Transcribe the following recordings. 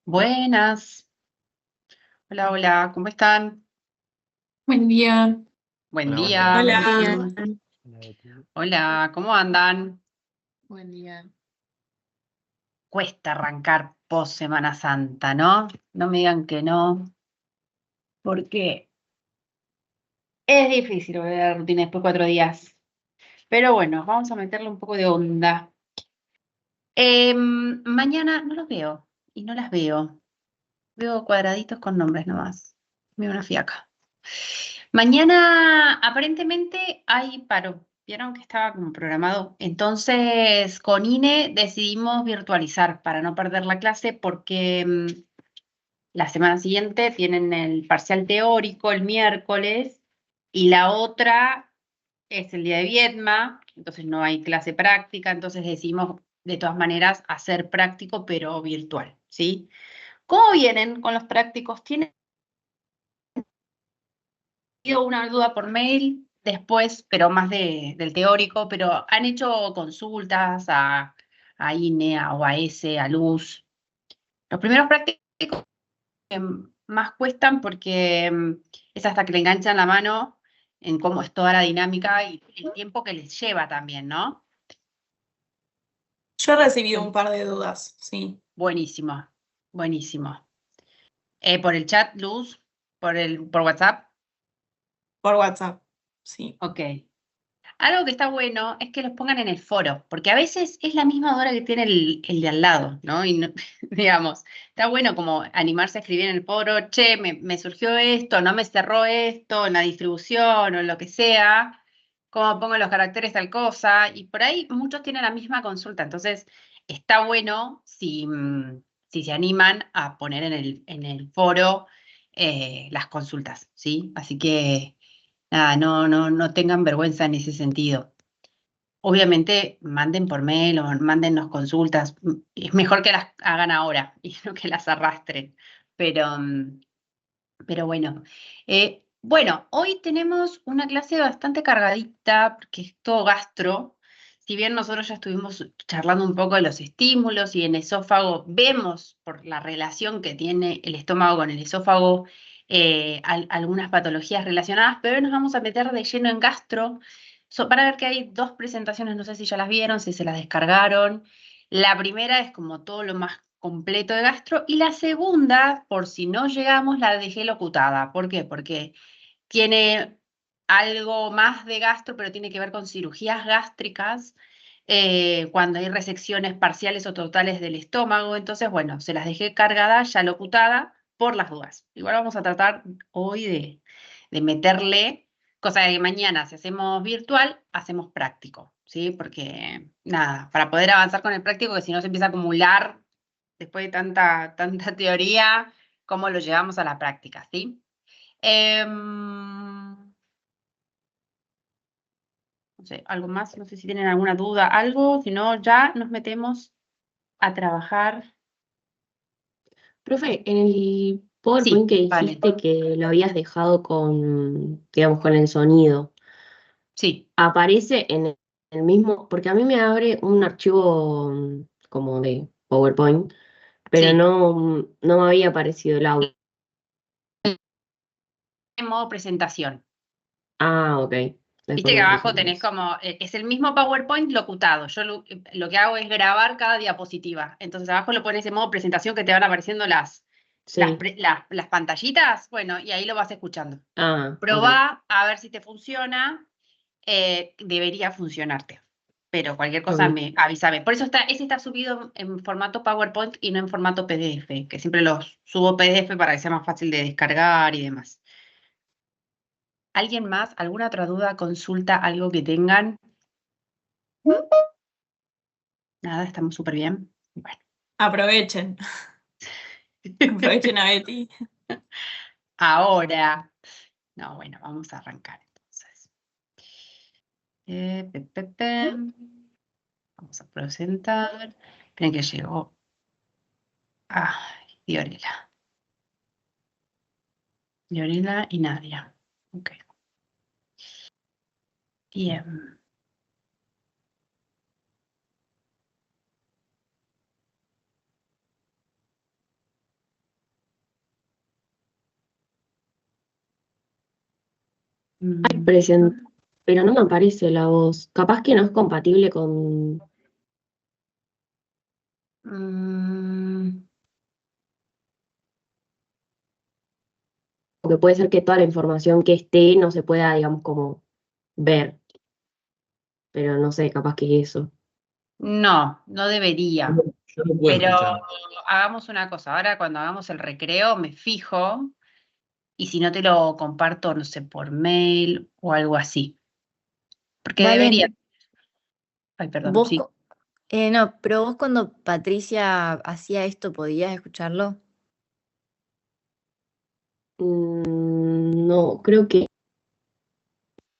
Buenas. Hola, hola, ¿cómo están? Buen día. Buen Hola, buen día. día. Hola. Hola, Betty. Hola, ¿cómo andan? Buen día. Cuesta arrancar post Semana Santa, ¿no? No me digan que no, porque es difícil volver a la rutina después de 4 días. Pero bueno, vamos a meterle un poco de onda. Mañana no los veo y no las veo. Veo cuadraditos con nombres nomás. Veo una fiaca. Mañana aparentemente hay paro. Vieron que estaba como programado. Entonces, con INE decidimos virtualizar para no perder la clase porque la semana siguiente tienen el parcial teórico el miércoles y la otra es el día de Viedma, entonces no hay clase práctica, entonces decidimos de todas maneras hacer práctico pero virtual, ¿sí? ¿Cómo vienen con los prácticos? ¿Tienen una duda por mail después, pero más del teórico, pero han hecho consultas a INE, a OAS, a Luz? Los primeros prácticos más cuestan porque es hasta que le enganchan la mano en cómo es toda la dinámica y el tiempo que les lleva también, ¿no? Yo he recibido un par de dudas, sí. Buenísimo, buenísimo. ¿Por el chat, Luz? ¿Por WhatsApp? Por WhatsApp, sí. Ok. Algo que está bueno es que los pongan en el foro, porque a veces es la misma hora que tiene el de al lado, ¿no? Y digamos, está bueno como animarse a escribir en el foro, che, me surgió esto, no me cerró esto, en la distribución o en lo que sea, cómo pongo los caracteres tal cosa, y por ahí muchos tienen la misma consulta, entonces está bueno si se animan a poner en el foro las consultas, ¿sí? Así que nada, no tengan vergüenza en ese sentido. Obviamente, manden por mail o mándennos consultas. Es mejor que las hagan ahora y no que las arrastren. Pero, pero bueno. Bueno, hoy tenemos una clase bastante cargadita, porque es todo gastro. Si bien nosotros ya estuvimos charlando un poco de los estímulos y en esófago vemos por la relación que tiene el estómago con el esófago algunas patologías relacionadas, pero hoy nos vamos a meter de lleno en gastro para ver que hay dos presentaciones, no sé si ya las vieron, si se las descargaron. La primera es como todo lo más completo de gastro y la segunda, por si no llegamos, la dejé locutada. ¿Por qué? Porque tiene algo más de gastro, pero tiene que ver con cirugías gástricas, cuando hay resecciones parciales o totales del estómago. Entonces, bueno, se las dejé cargada, ya locutada, por las dudas. Igual vamos a tratar hoy de meterle, cosa de que mañana, si hacemos virtual, hacemos práctico, ¿sí? Porque, nada, para poder avanzar con el práctico, que si no se empieza a acumular después de tanta teoría, cómo lo llevamos a la práctica, ¿sí? No sé, algo más, no sé si tienen alguna duda, algo, si no, ya nos metemos a trabajar. Profe, en el Sí, PowerPoint que vale, dijiste que lo habías dejado con, digamos, con el sonido, sí, aparece en el mismo, porque a mí me abre un archivo como de PowerPoint, pero sí. no me había aparecido el audio. En modo presentación. Ah, ok. Viste Después que me abajo fijo tenés entonces. como, es el mismo PowerPoint locutado. Yo lo que hago es grabar cada diapositiva. Entonces abajo lo pones en modo presentación que te van apareciendo Sí. las pantallitas. Bueno, y ahí lo vas escuchando. Ah, ok. Probá a ver si te funciona. Debería funcionarte. Pero cualquier cosa Ok. avísame. Por eso ese está subido en formato PowerPoint y no en formato PDF, que siempre los subo PDF para que sea más fácil de descargar y demás. ¿Alguien más? ¿Alguna otra duda, consulta, algo que tengan? Nada, estamos súper bien. Bueno. Aprovechen. Aprovechen a Betty. Ahora. No, bueno, vamos a arrancar entonces. Vamos a presentar. Esperen que llegó. Ay, Fiorella. Fiorella y Nadia. Ok. Bien. Mm, Pero no me aparece la voz. Capaz que no es compatible con, mm, porque puede ser que toda la información que esté no se pueda, digamos, como ver. Pero no sé, capaz que eso. no, no debería. Yo lo puedo Pero escuchar. hagamos una cosa. Ahora cuando hagamos el recreo me fijo y si no te lo comparto, no sé, por mail o algo así. Porque debería. Valen, Ay, perdón, vos, sí. no, pero vos cuando Patricia hacía esto, ¿podías escucharlo? No, creo que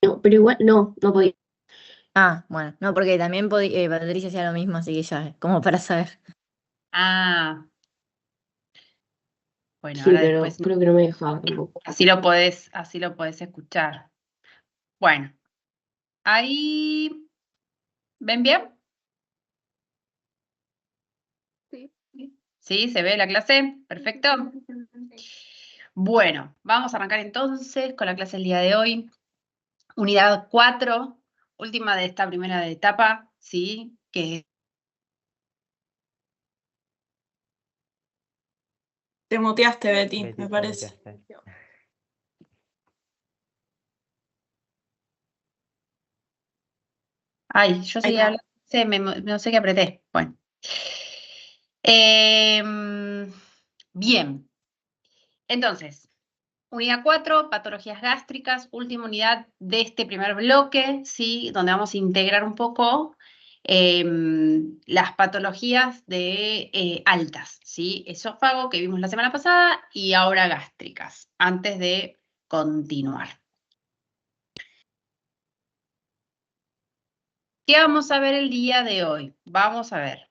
no, pero igual no podía. Ah, bueno, no, porque también Patricia hacía lo mismo, así que ya, como para saber. Ah, bueno, Sí, ahora pero después creo que no me dejaba tampoco. así lo podés escuchar. Bueno, ahí, ¿ven bien? Sí. ¿Sí? ¿Se ve la clase? Perfecto. Bueno, vamos a arrancar entonces con la clase del día de hoy. Unidad 4, última de esta primera etapa, ¿sí? Que Te muteaste, Betty, Betty, me te parece. muteaste. Ay, yo Ahí seguí está. hablando, no sé qué apreté. Bueno. Bien, entonces, unidad 4, patologías gástricas, última unidad de este primer bloque, ¿sí? Donde vamos a integrar un poco las patologías de altas, ¿sí? Esófago, que vimos la semana pasada, y ahora gástricas, antes de continuar. ¿Qué vamos a ver el día de hoy? Vamos a ver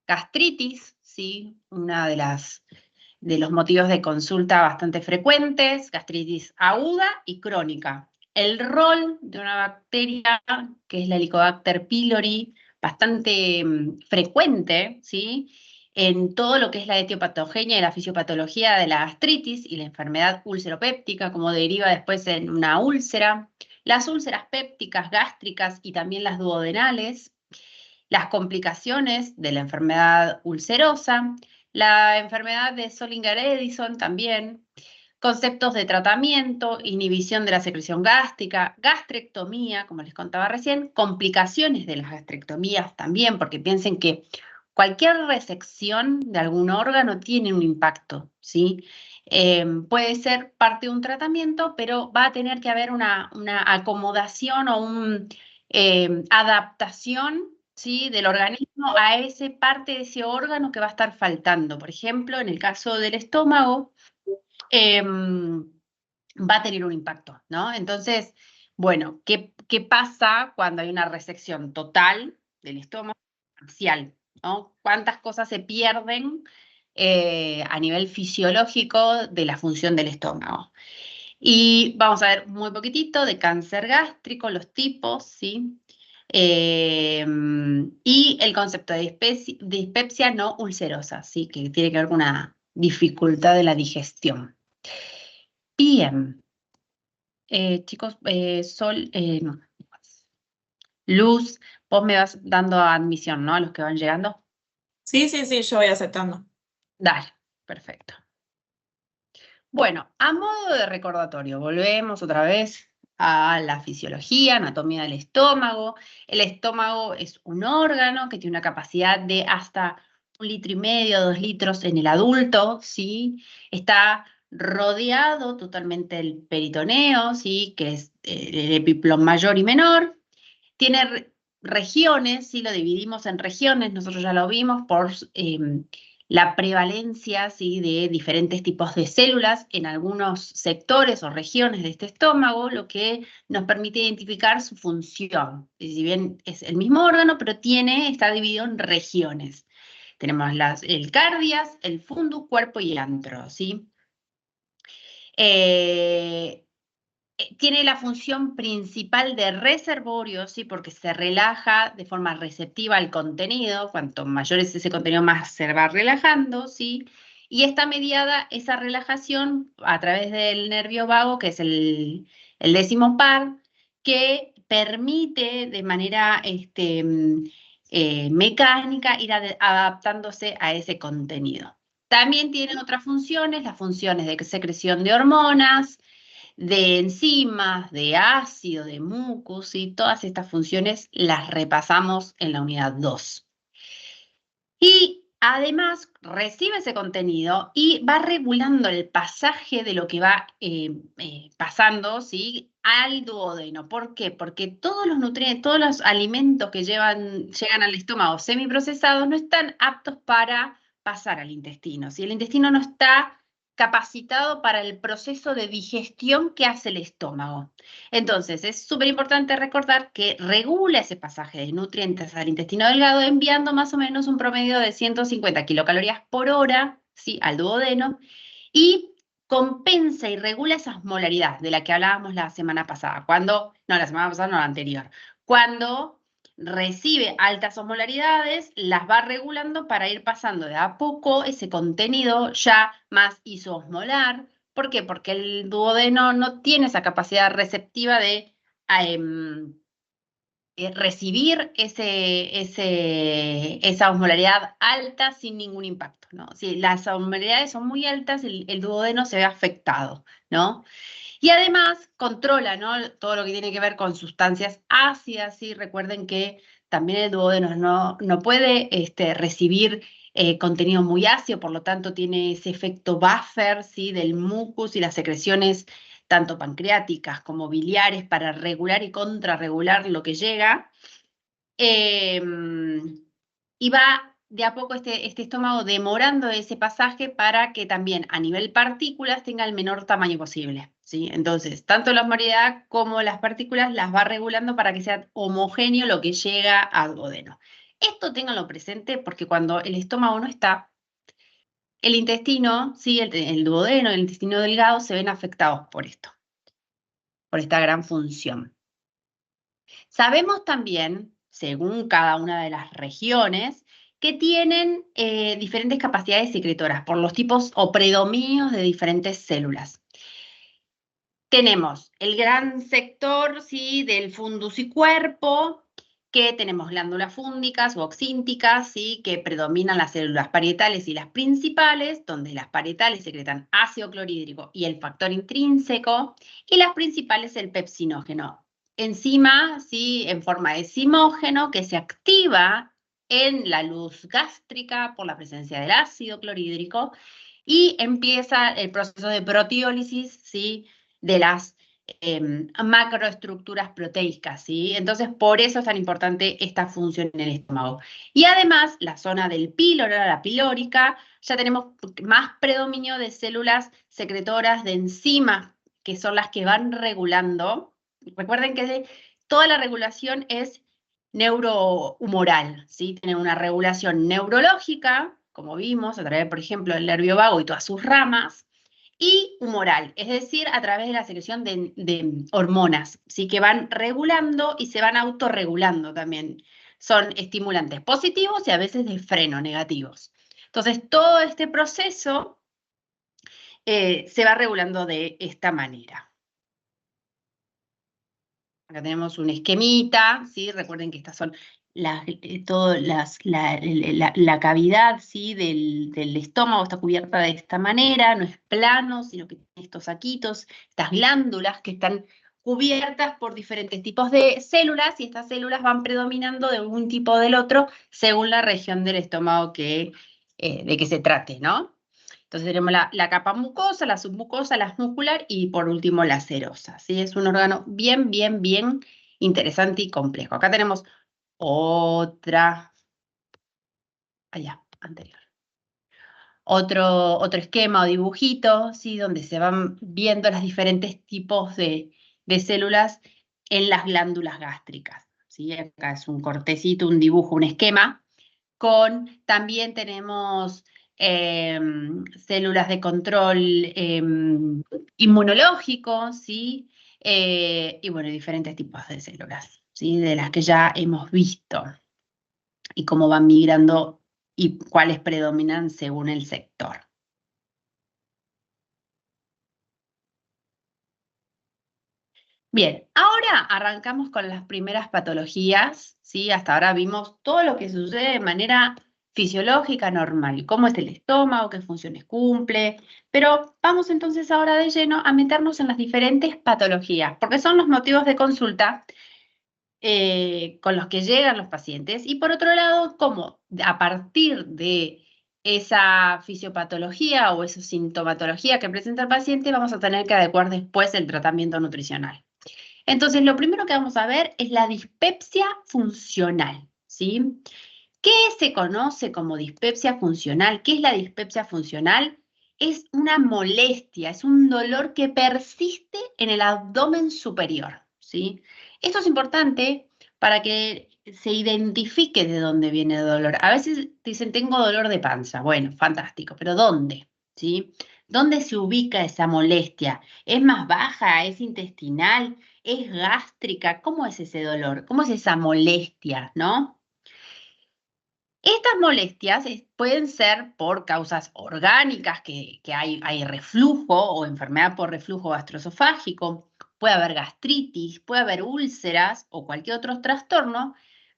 gastritis, ¿sí? Una de los motivos de consulta bastante frecuentes, gastritis aguda y crónica. El rol de una bacteria, que es la Helicobacter pylori, bastante frecuente, ¿sí? En todo lo que es la etiopatogenia y la fisiopatología de la gastritis y la enfermedad úlceropéptica, como deriva después en una úlcera, las úlceras pépticas gástricas y también las duodenales, las complicaciones de la enfermedad ulcerosa, la enfermedad de Zollinger-Edison también, conceptos de tratamiento, inhibición de la secreción gástrica, gastrectomía, como les contaba recién, complicaciones de las gastrectomías también, porque piensen que cualquier resección de algún órgano tiene un impacto, ¿sí? Puede ser parte de un tratamiento, pero va a tener que haber una acomodación o una adaptación, ¿sí? Del organismo a esa parte de ese órgano que va a estar faltando. Por ejemplo, en el caso del estómago, va a tener un impacto, ¿no? Entonces, bueno, ¿qué pasa cuando hay una resección total del estómago parcial, ¿no? ¿Cuántas cosas se pierden a nivel fisiológico de la función del estómago? Y vamos a ver muy poquitito de cáncer gástrico, los tipos, ¿sí? Y el concepto de dispepsia no ulcerosa, ¿sí? Que tiene que ver con una dificultad de la digestión. Bien. Chicos, no. Luz, vos me vas dando admisión, ¿no? A los que van llegando. Sí, yo voy aceptando. Dale, perfecto. Bueno, a modo de recordatorio, volvemos otra vez a la fisiología, anatomía del estómago. El estómago es un órgano que tiene una capacidad de hasta 1,5 litros, 2 litros en el adulto, ¿sí? Está rodeado totalmente del peritoneo, ¿sí? Que es el epiplón mayor y menor. Tiene regiones, ¿sí? Lo dividimos en regiones, nosotros ya lo vimos, por la prevalencia, ¿sí? De diferentes tipos de células en algunos sectores o regiones de este estómago, lo que nos permite identificar su función. Y si bien es el mismo órgano, pero está dividido en regiones. Tenemos el cardias, el fundus, cuerpo y antro, ¿sí? Tiene la función principal de reservorio, ¿sí? Porque se relaja de forma receptiva al contenido, cuanto mayor es ese contenido, más se va relajando, ¿sí? Y está mediada esa relajación a través del nervio vago, que es el 10º par, que permite de manera mecánica ir adaptándose a ese contenido. También tienen otras funciones, las funciones de secreción de hormonas, de enzimas, de ácido, de mucus, y todas estas funciones las repasamos en la unidad 2. Y además recibe ese contenido y va regulando el pasaje de lo que va pasando, ¿sí? Al duodeno. ¿Por qué? Porque todos los nutrientes, todos los alimentos que llegan al estómago semiprocesados no están aptos para pasar al intestino. Si el intestino no está capacitado para el proceso de digestión que hace el estómago. Entonces, es súper importante recordar que regula ese pasaje de nutrientes al intestino delgado, enviando más o menos un promedio de 150 kilocalorías por hora, ¿sí? Al duodeno, y compensa y regula esa osmolaridad de la que hablábamos la semana pasada, la semana pasada no, la anterior, cuando recibe altas osmolaridades, las va regulando para ir pasando de a poco ese contenido ya más isoosmolar. ¿Por qué? Porque el duodeno no tiene esa capacidad receptiva de recibir esa osmolaridad alta sin ningún impacto, ¿no? Si las osmolaridades son muy altas, el duodeno se ve afectado, ¿no? Y además controla, ¿no?, todo lo que tiene que ver con sustancias ácidas, ¿sí? Recuerden que también el duodeno no puede recibir contenido muy ácido, por lo tanto tiene ese efecto buffer, ¿sí?, del mucus y las secreciones tanto pancreáticas como biliares para regular y contrarregular lo que llega. Y va de a poco este estómago demorando ese pasaje para que también a nivel partículas tenga el menor tamaño posible, ¿sí? Entonces, tanto la osmolaridad como las partículas las va regulando para que sea homogéneo lo que llega al duodeno. Esto ténganlo presente porque cuando el estómago no está, el intestino, ¿sí?, el duodeno, el intestino delgado se ven afectados por esto, por esta gran función. Sabemos también, según cada una de las regiones, que tienen diferentes capacidades secretoras por los tipos o predominios de diferentes células. Tenemos el gran sector, ¿sí?, del fundus y cuerpo, que tenemos glándulas fúndicas o oxínticas, ¿sí?, que predominan las células parietales y las principales, donde las parietales secretan ácido clorhídrico y el factor intrínseco, y las principales el pepsinógeno. Enzima, ¿sí?, en forma de zimógeno que se activa en la luz gástrica por la presencia del ácido clorhídrico y empieza el proceso de proteólisis, ¿sí?, de las macroestructuras proteicas, ¿sí? Entonces, por eso es tan importante esta función en el estómago. Y además, la zona del píloro, la pilórica, ya tenemos más predominio de células secretoras de enzimas, que son las que van regulando. Recuerden que toda la regulación es neurohumoral, ¿sí? Tiene una regulación neurológica, como vimos, a través, por ejemplo, del nervio vago y todas sus ramas, y humoral, es decir, a través de la secreción de hormonas, ¿sí?, que van regulando y se van autorregulando también. Son estimulantes positivos y a veces de freno negativos. Entonces, todo este proceso se va regulando de esta manera. Acá tenemos un esquemita, ¿sí? Recuerden que estas son la cavidad, ¿sí?, del estómago está cubierta de esta manera, no es plano, sino que tiene estos saquitos, estas glándulas que están cubiertas por diferentes tipos de células y estas células van predominando de un tipo o del otro según la región del estómago de que se trate, ¿no? Entonces tenemos la capa mucosa, la submucosa, la muscular y por último la serosa, ¿sí? Es un órgano bien, bien, bien interesante y complejo. Acá tenemos anterior. Otro esquema o dibujito, ¿sí?, donde se van viendo los diferentes tipos de células en las glándulas gástricas, ¿sí? Acá es un cortecito, un dibujo, un esquema, también tenemos células de control inmunológico, ¿sí? Y bueno, diferentes tipos de células, ¿sí?, de las que ya hemos visto y cómo van migrando y cuáles predominan según el sector. Bien, ahora arrancamos con las primeras patologías, ¿sí? Hasta ahora vimos todo lo que sucede de manera fisiológica normal, cómo es el estómago, qué funciones cumple, pero vamos entonces ahora de lleno a meternos en las diferentes patologías, porque son los motivos de consulta con los que llegan los pacientes, y por otro lado, cómo a partir de esa fisiopatología o esa sintomatología que presenta el paciente, vamos a tener que adecuar después el tratamiento nutricional. Entonces, lo primero que vamos a ver es la dispepsia funcional, ¿sí? ¿Qué se conoce como dispepsia funcional? ¿Qué es la dispepsia funcional? Es una molestia, es un dolor que persiste en el abdomen superior, ¿sí? Esto es importante para que se identifique de dónde viene el dolor. A veces dicen, tengo dolor de panza. Bueno, fantástico, pero ¿dónde? ¿Sí? ¿Dónde se ubica esa molestia? ¿Es más baja? ¿Es intestinal? ¿Es gástrica? ¿Cómo es ese dolor? ¿Cómo es esa molestia, no? Estas molestias pueden ser por causas orgánicas, que hay reflujo o enfermedad por reflujo gastroesofágico, puede haber gastritis, puede haber úlceras o cualquier otro trastorno,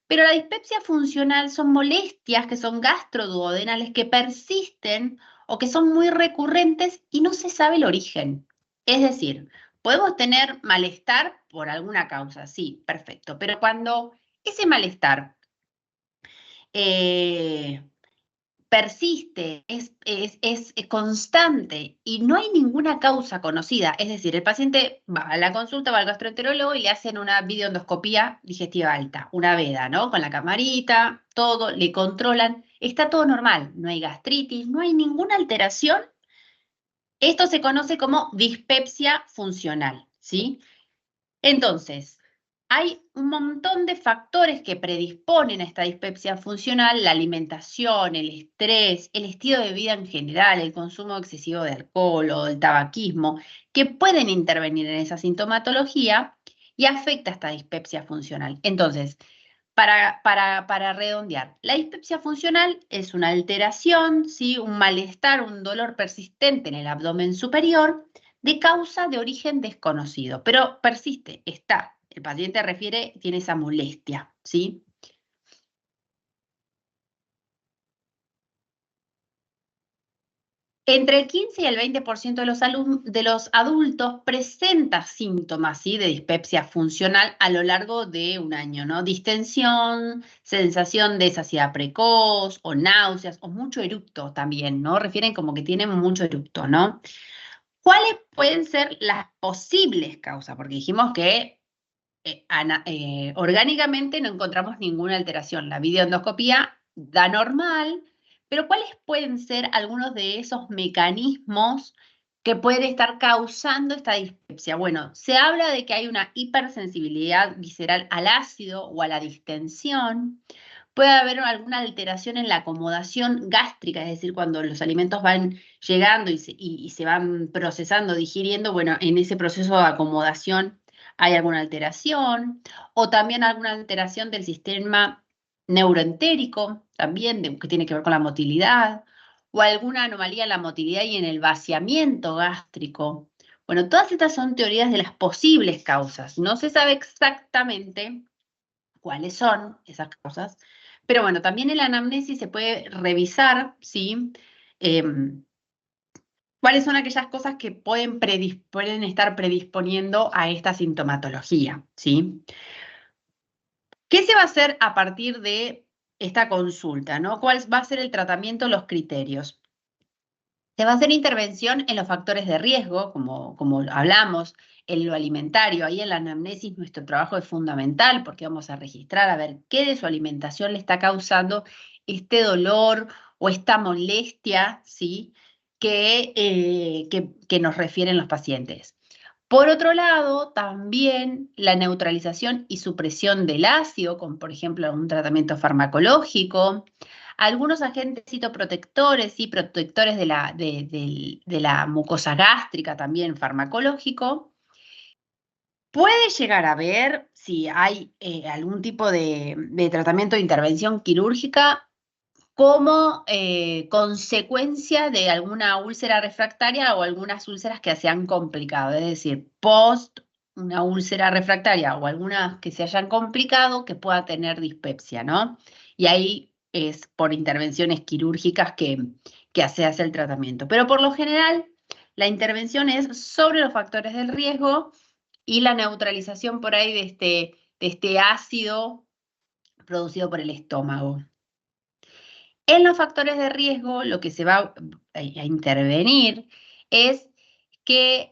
pero la dispepsia funcional son molestias que son gastroduodenales que persisten o que son muy recurrentes y no se sabe el origen. Es decir, podemos tener malestar por alguna causa, sí, perfecto, pero cuando ese malestar eh, persiste, es constante y no hay ninguna causa conocida. Es decir, el paciente va a la consulta, va al gastroenterólogo y le hacen una videoendoscopía digestiva alta, una veda, ¿no? Con la camarita, todo, le controlan, está todo normal, no hay gastritis, no hay ninguna alteración. Esto se conoce como dispepsia funcional, ¿sí? Entonces, hay un montón de factores que predisponen a esta dispepsia funcional: la alimentación, el estrés, el estilo de vida en general, el consumo excesivo de alcohol o del tabaquismo, que pueden intervenir en esa sintomatología y afecta esta dispepsia funcional. Entonces, para redondear, la dispepsia funcional es una alteración, ¿sí? Un malestar, un dolor persistente en el abdomen superior de causa de origen desconocido, pero persiste, está. El paciente refiere, tiene esa molestia, ¿sí? Entre el 15 y el 20% de los adultos presenta síntomas, ¿sí?, de dispepsia funcional a lo largo de un año, ¿no? Distensión, sensación de saciedad precoz o náuseas o mucho eructo también, ¿no? Refieren como que tienen mucho eructo, ¿no? ¿Cuáles pueden ser las posibles causas? Porque dijimos que orgánicamente no encontramos ninguna alteración. La videoendoscopía da normal, pero ¿cuáles pueden ser algunos de esos mecanismos que pueden estar causando esta dispepsia? Bueno, se habla de que hay una hipersensibilidad visceral al ácido o a la distensión. Puede haber alguna alteración en la acomodación gástrica, es decir, cuando los alimentos van llegando y se van procesando, digiriendo, bueno, en ese proceso de acomodación hay alguna alteración, o también alguna alteración del sistema neuroentérico, también que tiene que ver con la motilidad, o alguna anomalía en la motilidad y en el vaciamiento gástrico. Bueno, todas estas son teorías de las posibles causas. No se sabe exactamente cuáles son esas causas, pero bueno, también en la anamnesis se puede revisar, ¿sí? ¿Cuáles son aquellas cosas que pueden estar predisponiendo a esta sintomatología, ¿sí? ¿Qué se va a hacer a partir de esta consulta, ¿no? ¿Cuál va a ser el tratamiento, los criterios? Se va a hacer intervención en los factores de riesgo, como hablamos, en lo alimentario. Ahí en la anamnesis nuestro trabajo es fundamental porque vamos a registrar a ver qué de su alimentación le está causando este dolor o esta molestia, ¿sí?, que nos refieren los pacientes. Por otro lado, también la neutralización y supresión del ácido, con por ejemplo un tratamiento farmacológico, algunos agentes citoprotectores y protectores de la mucosa gástrica, también farmacológico. Puede llegar a ver si hay algún tipo de tratamiento de intervención quirúrgica como consecuencia de alguna úlcera refractaria o algunas úlceras que se han complicado, es decir, post una úlcera refractaria o algunas que se hayan complicado que pueda tener dispepsia, ¿no? Y ahí es por intervenciones quirúrgicas que se hace el tratamiento. Pero por lo general, la intervención es sobre los factores del riesgo y la neutralización por ahí de este ácido producido por el estómago. En los factores de riesgo, lo que se va a intervenir es que,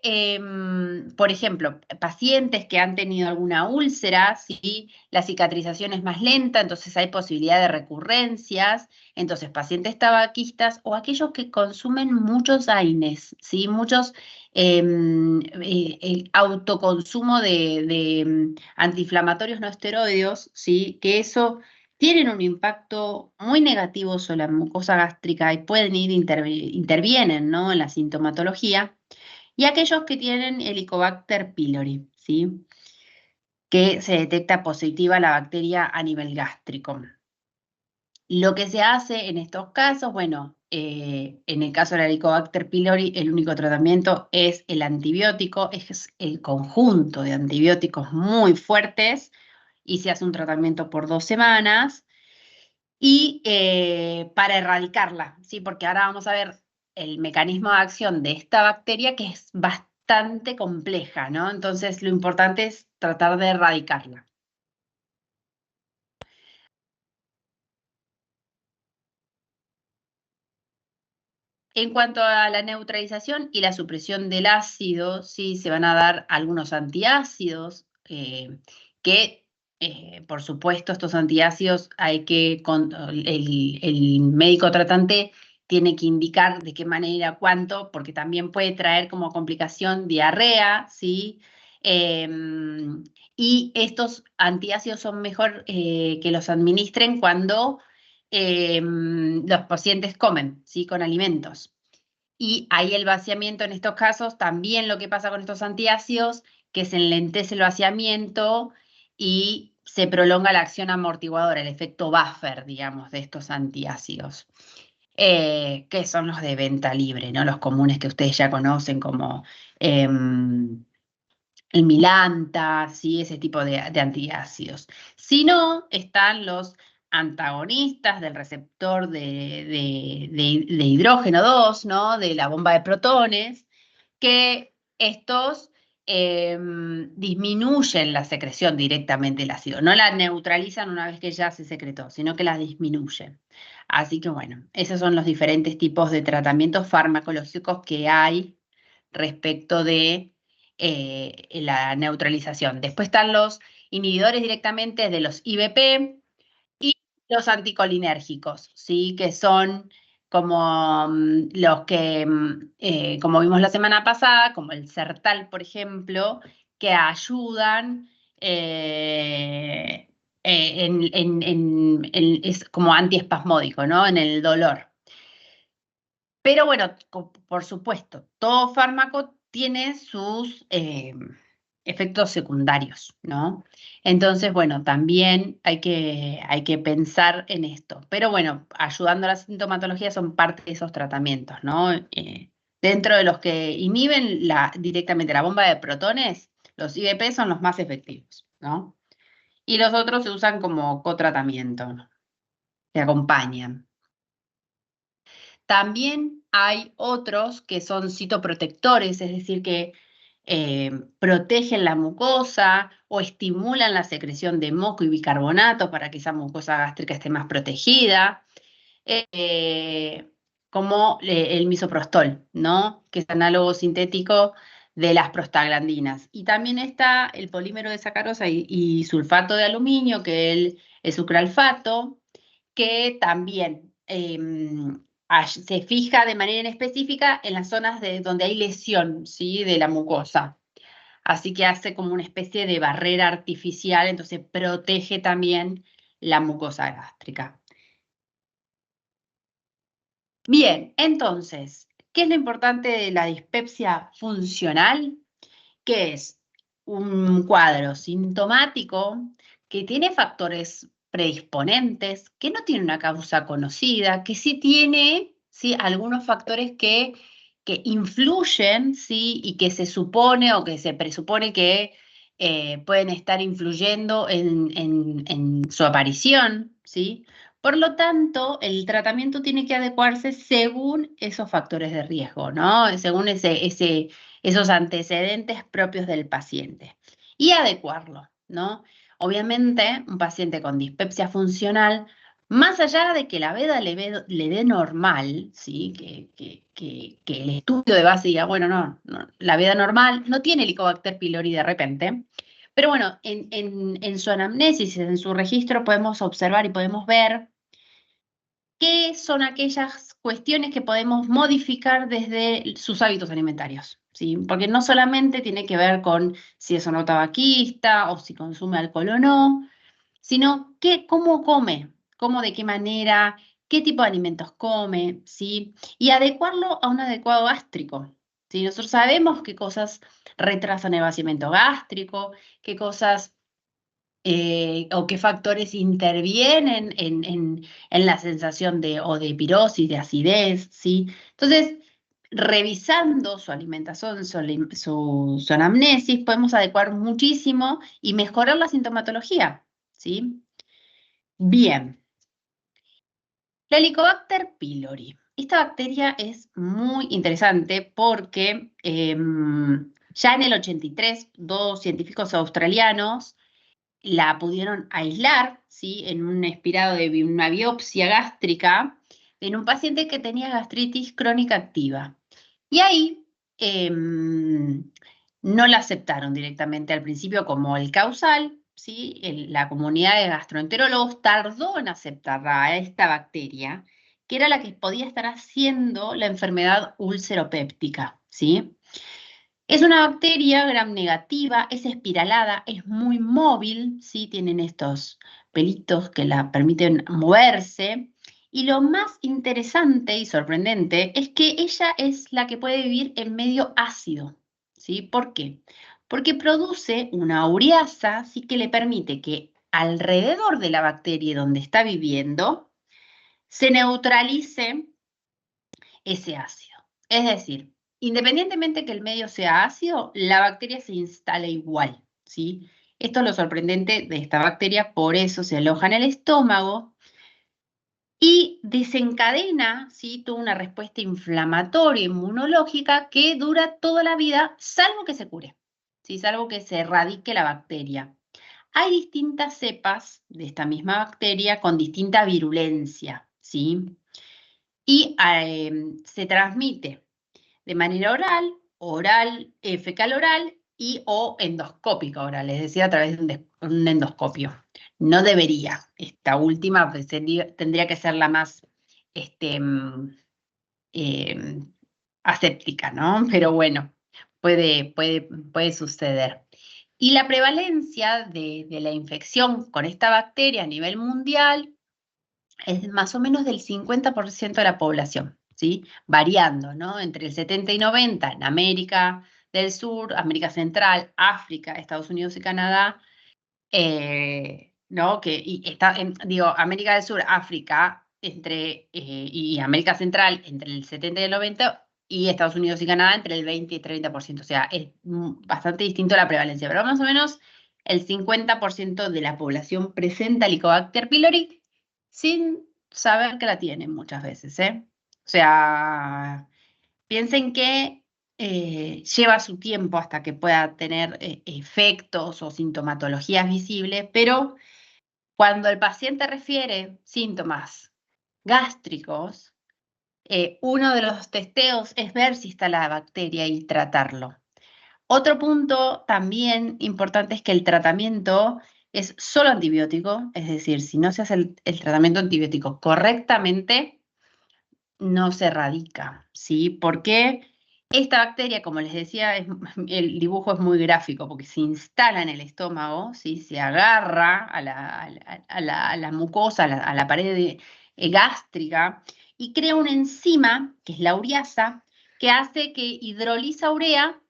por ejemplo, pacientes que han tenido alguna úlcera, ¿sí?, la cicatrización es más lenta, entonces hay posibilidad de recurrencias. Entonces, pacientes tabaquistas o aquellos que consumen muchos AINES, ¿sí?, muchos el autoconsumo de antiinflamatorios no esteroideos, ¿sí?, que eso tienen un impacto muy negativo sobre la mucosa gástrica y pueden intervienen, ¿no?, en la sintomatología, y aquellos que tienen Helicobacter pylori, ¿sí?, que se detecta positiva la bacteria a nivel gástrico. Lo que se hace en estos casos, bueno, en el caso del Helicobacter pylori, el único tratamiento es el antibiótico, es el conjunto de antibióticos muy fuertes, y se hace un tratamiento por 2 semanas, y para erradicarla, ¿sí? Porque ahora vamos a ver el mecanismo de acción de esta bacteria, que es bastante compleja, ¿no? Entonces, lo importante es tratar de erradicarla. En cuanto a la neutralización y la supresión del ácido, sí se van a dar algunos antiácidos que, por supuesto, estos antiácidos el médico tratante tiene que indicar de qué manera, cuánto, porque también puede traer como complicación diarrea, ¿sí? Y estos antiácidos son mejor que los administren cuando los pacientes comen, ¿sí?, con alimentos. Y ahí el vaciamiento en estos casos, también lo que pasa con estos antiácidos, que se enlentece el vaciamiento y se prolonga la acción amortiguadora, el efecto buffer, digamos, de estos antiácidos, que son los de venta libre, ¿no?, los comunes que ustedes ya conocen, como el Milanta, ¿sí?, ese tipo de antiácidos. Si no, están los antagonistas del receptor de hidrógeno 2, ¿no?, de la bomba de protones, que estos disminuyen la secreción directamente del ácido. No la neutralizan una vez que ya se secretó, sino que la disminuyen. Así que bueno, esos son los diferentes tipos de tratamientos farmacológicos que hay respecto de la neutralización. Después están los inhibidores directamente de los IBP y los anticolinérgicos, ¿sí?, que son como los que, como vimos la semana pasada, como el Sertal, por ejemplo, que ayudan es como antiespasmódico, ¿no?, en el dolor. Pero bueno, por supuesto, todo fármaco tiene sus efectos secundarios, ¿no? Entonces, bueno, también hay que pensar en esto. Pero bueno, ayudando a la sintomatología son parte de esos tratamientos, ¿no? Dentro de los que inhiben directamente la bomba de protones, los IBP son los más efectivos, ¿no? Y los otros se usan como cotratamiento, ¿no?, que acompañan. También hay otros que son citoprotectores, es decir, que protegen la mucosa o estimulan la secreción de moco y bicarbonato para que esa mucosa gástrica esté más protegida, como el misoprostol, ¿no?, que es análogo sintético de las prostaglandinas. Y también está el polímero de sacarosa y sulfato de aluminio, que es el sucralfato, que también se fija de manera específica en las zonas donde hay lesión, ¿sí?, de la mucosa. Así que hace como una especie de barrera artificial, entonces protege también la mucosa gástrica. Bien, entonces, ¿qué es lo importante de la dispepsia funcional? Que es un cuadro sintomático que tiene factores predisponentes, que no tiene una causa conocida, que sí tiene, ¿sí?, algunos factores que influyen, ¿sí?, y que se supone o que se presupone que pueden estar influyendo en su aparición, ¿sí? Por lo tanto, el tratamiento tiene que adecuarse según esos factores de riesgo, ¿no?, según esos antecedentes propios del paciente, y adecuarlo, ¿no? Obviamente, un paciente con dispepsia funcional, más allá de que la veda le dé normal, ¿sí?, que el estudio de base diga, bueno, no, la veda normal no tiene Helicobacter pylori de repente, pero bueno, en su anamnesis, en su registro, podemos observar y podemos ver qué son aquellas cuestiones que podemos modificar desde sus hábitos alimentarios, ¿sí? Porque no solamente tiene que ver con si es o no tabaquista o si consume alcohol o no, sino cómo come, cómo, de qué manera, qué tipo de alimentos come, ¿sí? Y adecuarlo a un adecuado gástrico. ¿Sí? Nosotros sabemos qué cosas retrasan el vaciamiento gástrico, qué cosas o qué factores intervienen en la sensación o de pirosis, de acidez, ¿sí? Entonces, revisando su alimentación, su anamnesis, podemos adecuar muchísimo y mejorar la sintomatología, ¿sí? Bien, la Helicobacter pylori. Esta bacteria es muy interesante porque ya en el 83, dos científicos australianos la pudieron aislar, ¿sí? En un expirado de una biopsia gástrica en un paciente que tenía gastritis crónica activa. Y ahí no la aceptaron directamente al principio como el causal, ¿sí? La comunidad de gastroenterólogos tardó en aceptar a esta bacteria, que era la que podía estar haciendo la enfermedad úlceropéptica, ¿sí? Es una bacteria gram negativa, es espiralada, es muy móvil, ¿sí? Tienen estos pelitos que la permiten moverse. Y lo más interesante y sorprendente es que ella es la que puede vivir en medio ácido, ¿sí? ¿Por qué? Porque produce una ureasa, ¿sí? Que le permite que alrededor de la bacteria donde está viviendo se neutralice ese ácido. Es decir, independientemente que el medio sea ácido, la bacteria se instala igual, ¿sí? Esto es lo sorprendente de esta bacteria, por eso se aloja en el estómago y desencadena, ¿sí? Toda una respuesta inflamatoria, inmunológica, que dura toda la vida, salvo que se cure, ¿sí? Salvo que se erradique la bacteria. Hay distintas cepas de esta misma bacteria con distinta virulencia, ¿sí? Y se transmite de manera fecal oral y o endoscópica oral, es decir, a través de un endoscopio. No debería. Esta última pues, tendría que ser la más eh, aséptica, ¿no? Pero bueno, puede suceder. Y la prevalencia de la infección con esta bacteria a nivel mundial es más o menos del 50% de la población, ¿sí? Variando, ¿no? Entre el 70 y 90 en América del Sur, América Central, África, Estados Unidos y Canadá, ¿no? Digo, América del Sur, África, y América Central entre el 70 y el 90, y Estados Unidos y Canadá entre el 20 y 30%. O sea, es bastante distinto la prevalencia, pero más o menos el 50% de la población presenta Helicobacter pylori sin saber que la tienen muchas veces, ¿eh? O sea, piensen que lleva su tiempo hasta que pueda tener efectos o sintomatologías visibles, pero cuando el paciente refiere síntomas gástricos, uno de los testeos es ver si está la bacteria y tratarlo. Otro punto también importante es que el tratamiento es solo antibiótico, es decir, si no se hace el tratamiento antibiótico correctamente, no se erradica, ¿sí? Porque esta bacteria, como les decía, el dibujo es muy gráfico porque se instala en el estómago, ¿sí? Se agarra a la mucosa, a la pared gástrica y crea una enzima, que es la ureasa, que hace que hidroliza urea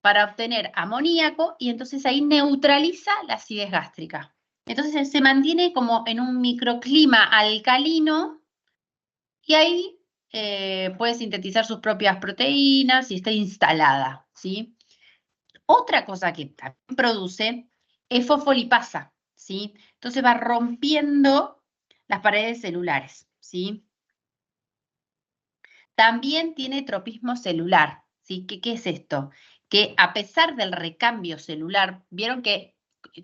para obtener amoníaco y entonces ahí neutraliza la acidez gástrica. Entonces se mantiene como en un microclima alcalino y ahí puede sintetizar sus propias proteínas y está instalada, ¿sí? Otra cosa que también produce es fosfolipasa, ¿sí? Entonces va rompiendo las paredes celulares, ¿sí? También tiene tropismo celular, ¿sí? ¿Qué es esto? Que a pesar del recambio celular, vieron que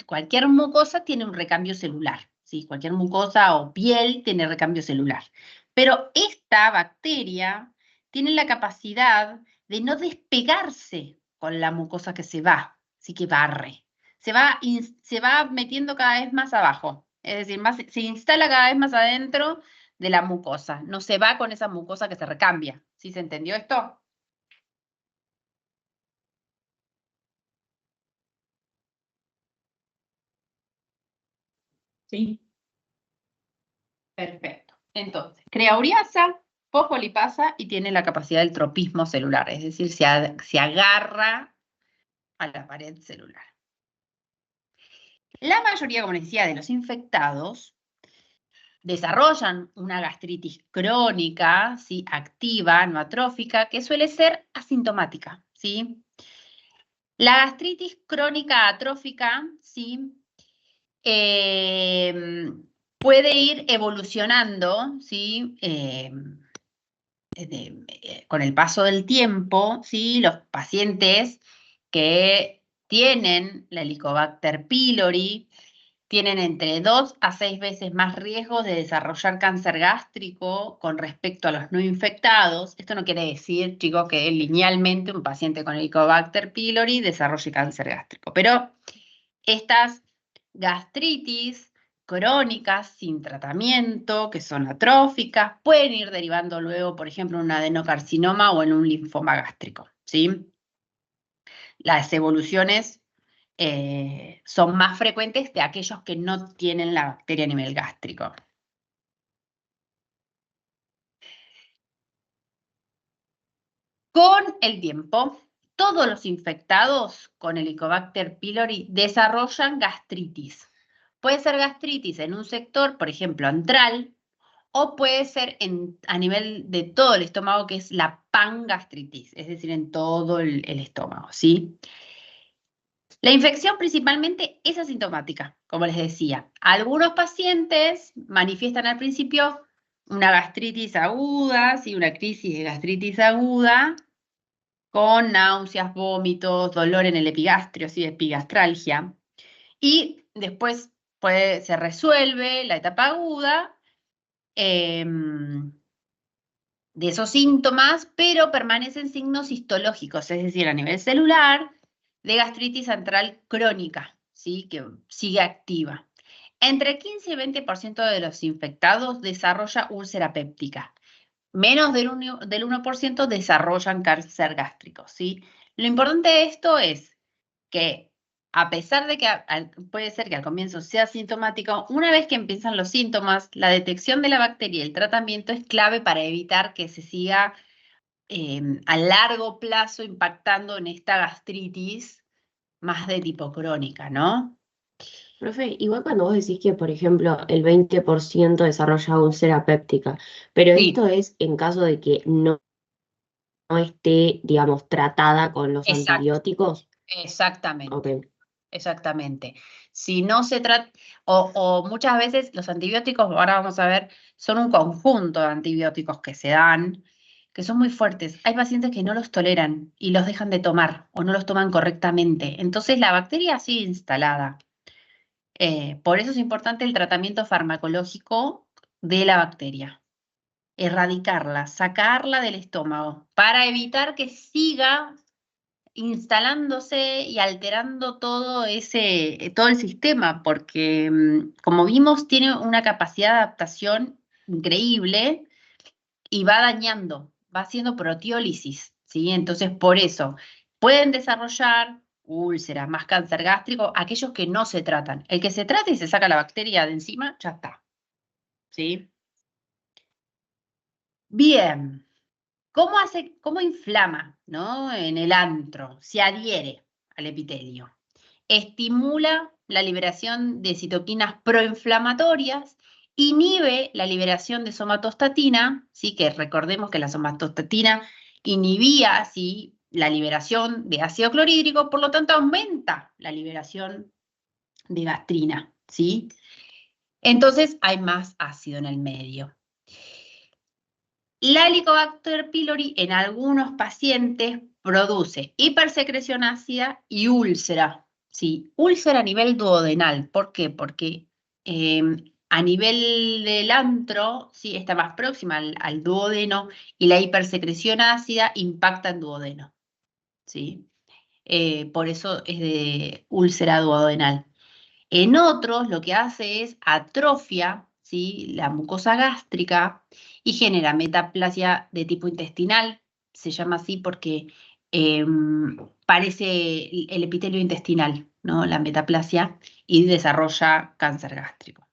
cualquier mucosa tiene un recambio celular, ¿sí? Cualquier mucosa o piel tiene recambio celular. Pero esta bacteria tiene la capacidad de no despegarse con la mucosa que se va, así que barre. Se va metiendo cada vez más abajo, es decir, se instala cada vez más adentro de la mucosa, no se va con esa mucosa que se recambia. ¿Sí se entendió esto? Sí. Perfecto. Entonces, crea uriasa, fosfolipasa y tiene la capacidad del tropismo celular, es decir, se agarra a la pared celular. La mayoría, como les decía, de los infectados desarrollan una gastritis crónica, ¿sí? Activa, no atrófica, que suele ser asintomática, ¿sí? La gastritis crónica atrófica, ¿sí? Puede ir evolucionando, ¿sí? Con el paso del tiempo, ¿sí? Los pacientes que tienen la Helicobacter pylori tienen entre 2 a 6 veces más riesgo de desarrollar cáncer gástrico con respecto a los no infectados. Esto no quiere decir, chicos, que linealmente un paciente con Helicobacter pylori desarrolle cáncer gástrico, pero estas gastritis crónicas sin tratamiento, que son atróficas, pueden ir derivando luego, por ejemplo, en un adenocarcinoma o en un linfoma gástrico, ¿sí? Las evoluciones son más frecuentes de aquellos que no tienen la bacteria a nivel gástrico. Con el tiempo, todos los infectados con Helicobacter pylori desarrollan gastritis. Puede ser gastritis en un sector, por ejemplo, antral, o puede ser a nivel de todo el estómago, que es la pangastritis, es decir, en todo el estómago, ¿sí? La infección principalmente es asintomática, como les decía. Algunos pacientes manifiestan al principio una gastritis aguda, ¿sí? Una crisis de gastritis aguda, con náuseas, vómitos, dolor en el epigastrio, ¿sí? Epigastralgia. Y después se resuelve la etapa aguda de esos síntomas, pero permanecen signos histológicos, es decir, a nivel celular, de gastritis antral crónica, ¿sí? Que sigue activa. Entre 15 y 20% de los infectados desarrolla úlcera péptica. Menos del 1% desarrollan cáncer gástrico, ¿sí? Lo importante de esto es que, a pesar de que puede ser que al comienzo sea sintomático, una vez que empiezan los síntomas, la detección de la bacteria y el tratamiento es clave para evitar que se siga a largo plazo impactando en esta gastritis más de tipo crónica, ¿no? Profe, igual cuando vos decís que, por ejemplo, el 20% desarrolla úlcera péptica, pero Sí, esto es en caso de que no esté, digamos, tratada con los exacto, antibióticos. exactamente. Ok. Exactamente. Si no se trata, o muchas veces los antibióticos, ahora vamos a ver, son un conjunto de antibióticos que se dan, que son muy fuertes. Hay pacientes que no los toleran y los dejan de tomar o no los toman correctamente. Entonces la bacteria sigue instalada. Por eso es importante el tratamiento farmacológico de la bacteria. Erradicarla, sacarla del estómago, para evitar que siga instalándose y alterando todo el sistema, porque como vimos, tiene una capacidad de adaptación increíble y va dañando, va haciendo proteólisis, ¿sí? Entonces, por eso, pueden desarrollar úlceras, más cáncer gástrico, aquellos que no se tratan. El que se trata y se saca la bacteria de encima, ya está, ¿sí? Bien. ¿Cómo inflama, ¿no? En el antro? Se adhiere al epitelio. Estimula la liberación de citoquinas proinflamatorias, inhibe la liberación de somatostatina, ¿sí? Que recordemos que la somatostatina inhibía, ¿sí? La liberación de ácido clorhídrico, por lo tanto aumenta la liberación de gastrina, ¿sí? Entonces hay más ácido en el medio. La Helicobacter pylori en algunos pacientes produce hipersecreción ácida y úlcera. Sí, úlcera a nivel duodenal. ¿Por qué? Porque a nivel del antro, sí, está más próxima al duodeno y la hipersecreción ácida impacta en duodeno. ¿Sí? Por eso es de úlcera duodenal. En otros lo que hace es atrofia, ¿sí? La mucosa gástrica y genera metaplasia de tipo intestinal. Se llama así porque parece el epitelio intestinal, ¿no? La metaplasia, y desarrolla cáncer gástrico,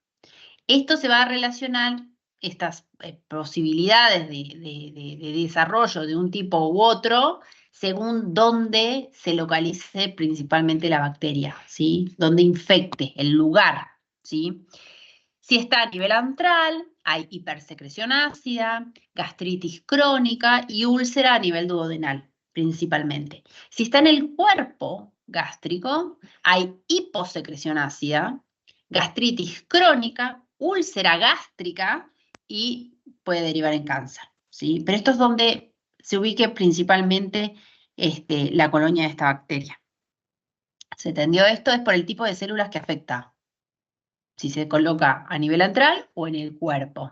Esto se va a relacionar, estas posibilidades de desarrollo de un tipo u otro, según dónde se localice principalmente la bacteria, ¿sí? Dónde infecte, el lugar, ¿sí? Si está a nivel antral, hay hipersecreción ácida, gastritis crónica y úlcera a nivel duodenal, principalmente. Si está en el cuerpo gástrico, hay hiposecreción ácida, gastritis crónica, úlcera gástrica y puede derivar en cáncer, ¿sí? Pero esto es donde se ubique principalmente la colonia de esta bacteria. ¿Se entendió esto? Es por el tipo de células que afecta. Si se coloca a nivel antral o en el cuerpo.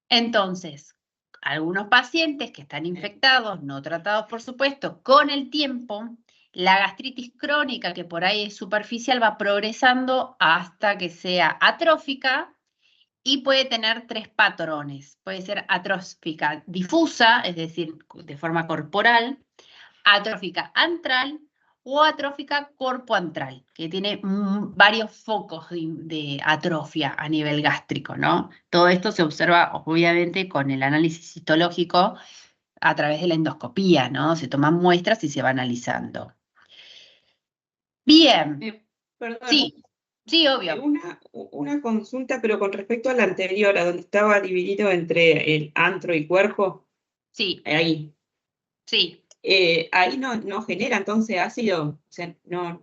Entonces, algunos pacientes que están infectados, no tratados por supuesto, con el tiempo, la gastritis crónica, que por ahí es superficial, va progresando hasta que sea atrófica y puede tener 3 patrones. Puede ser atrófica difusa, es decir, de forma corporal, atrófica antral o atrófica corpoantral, que tiene varios focos de atrofia a nivel gástrico, ¿no? Todo esto se observa obviamente con el análisis histológico a través de la endoscopía, ¿no? Se toman muestras y se va analizando. Bien, Perdón, sí, obvio. una consulta, pero con respecto a la anterior, a donde estaba dividido entre el antro y cuerpo, Sí, ahí. sí. Ahí no genera entonces ácido, o sea, no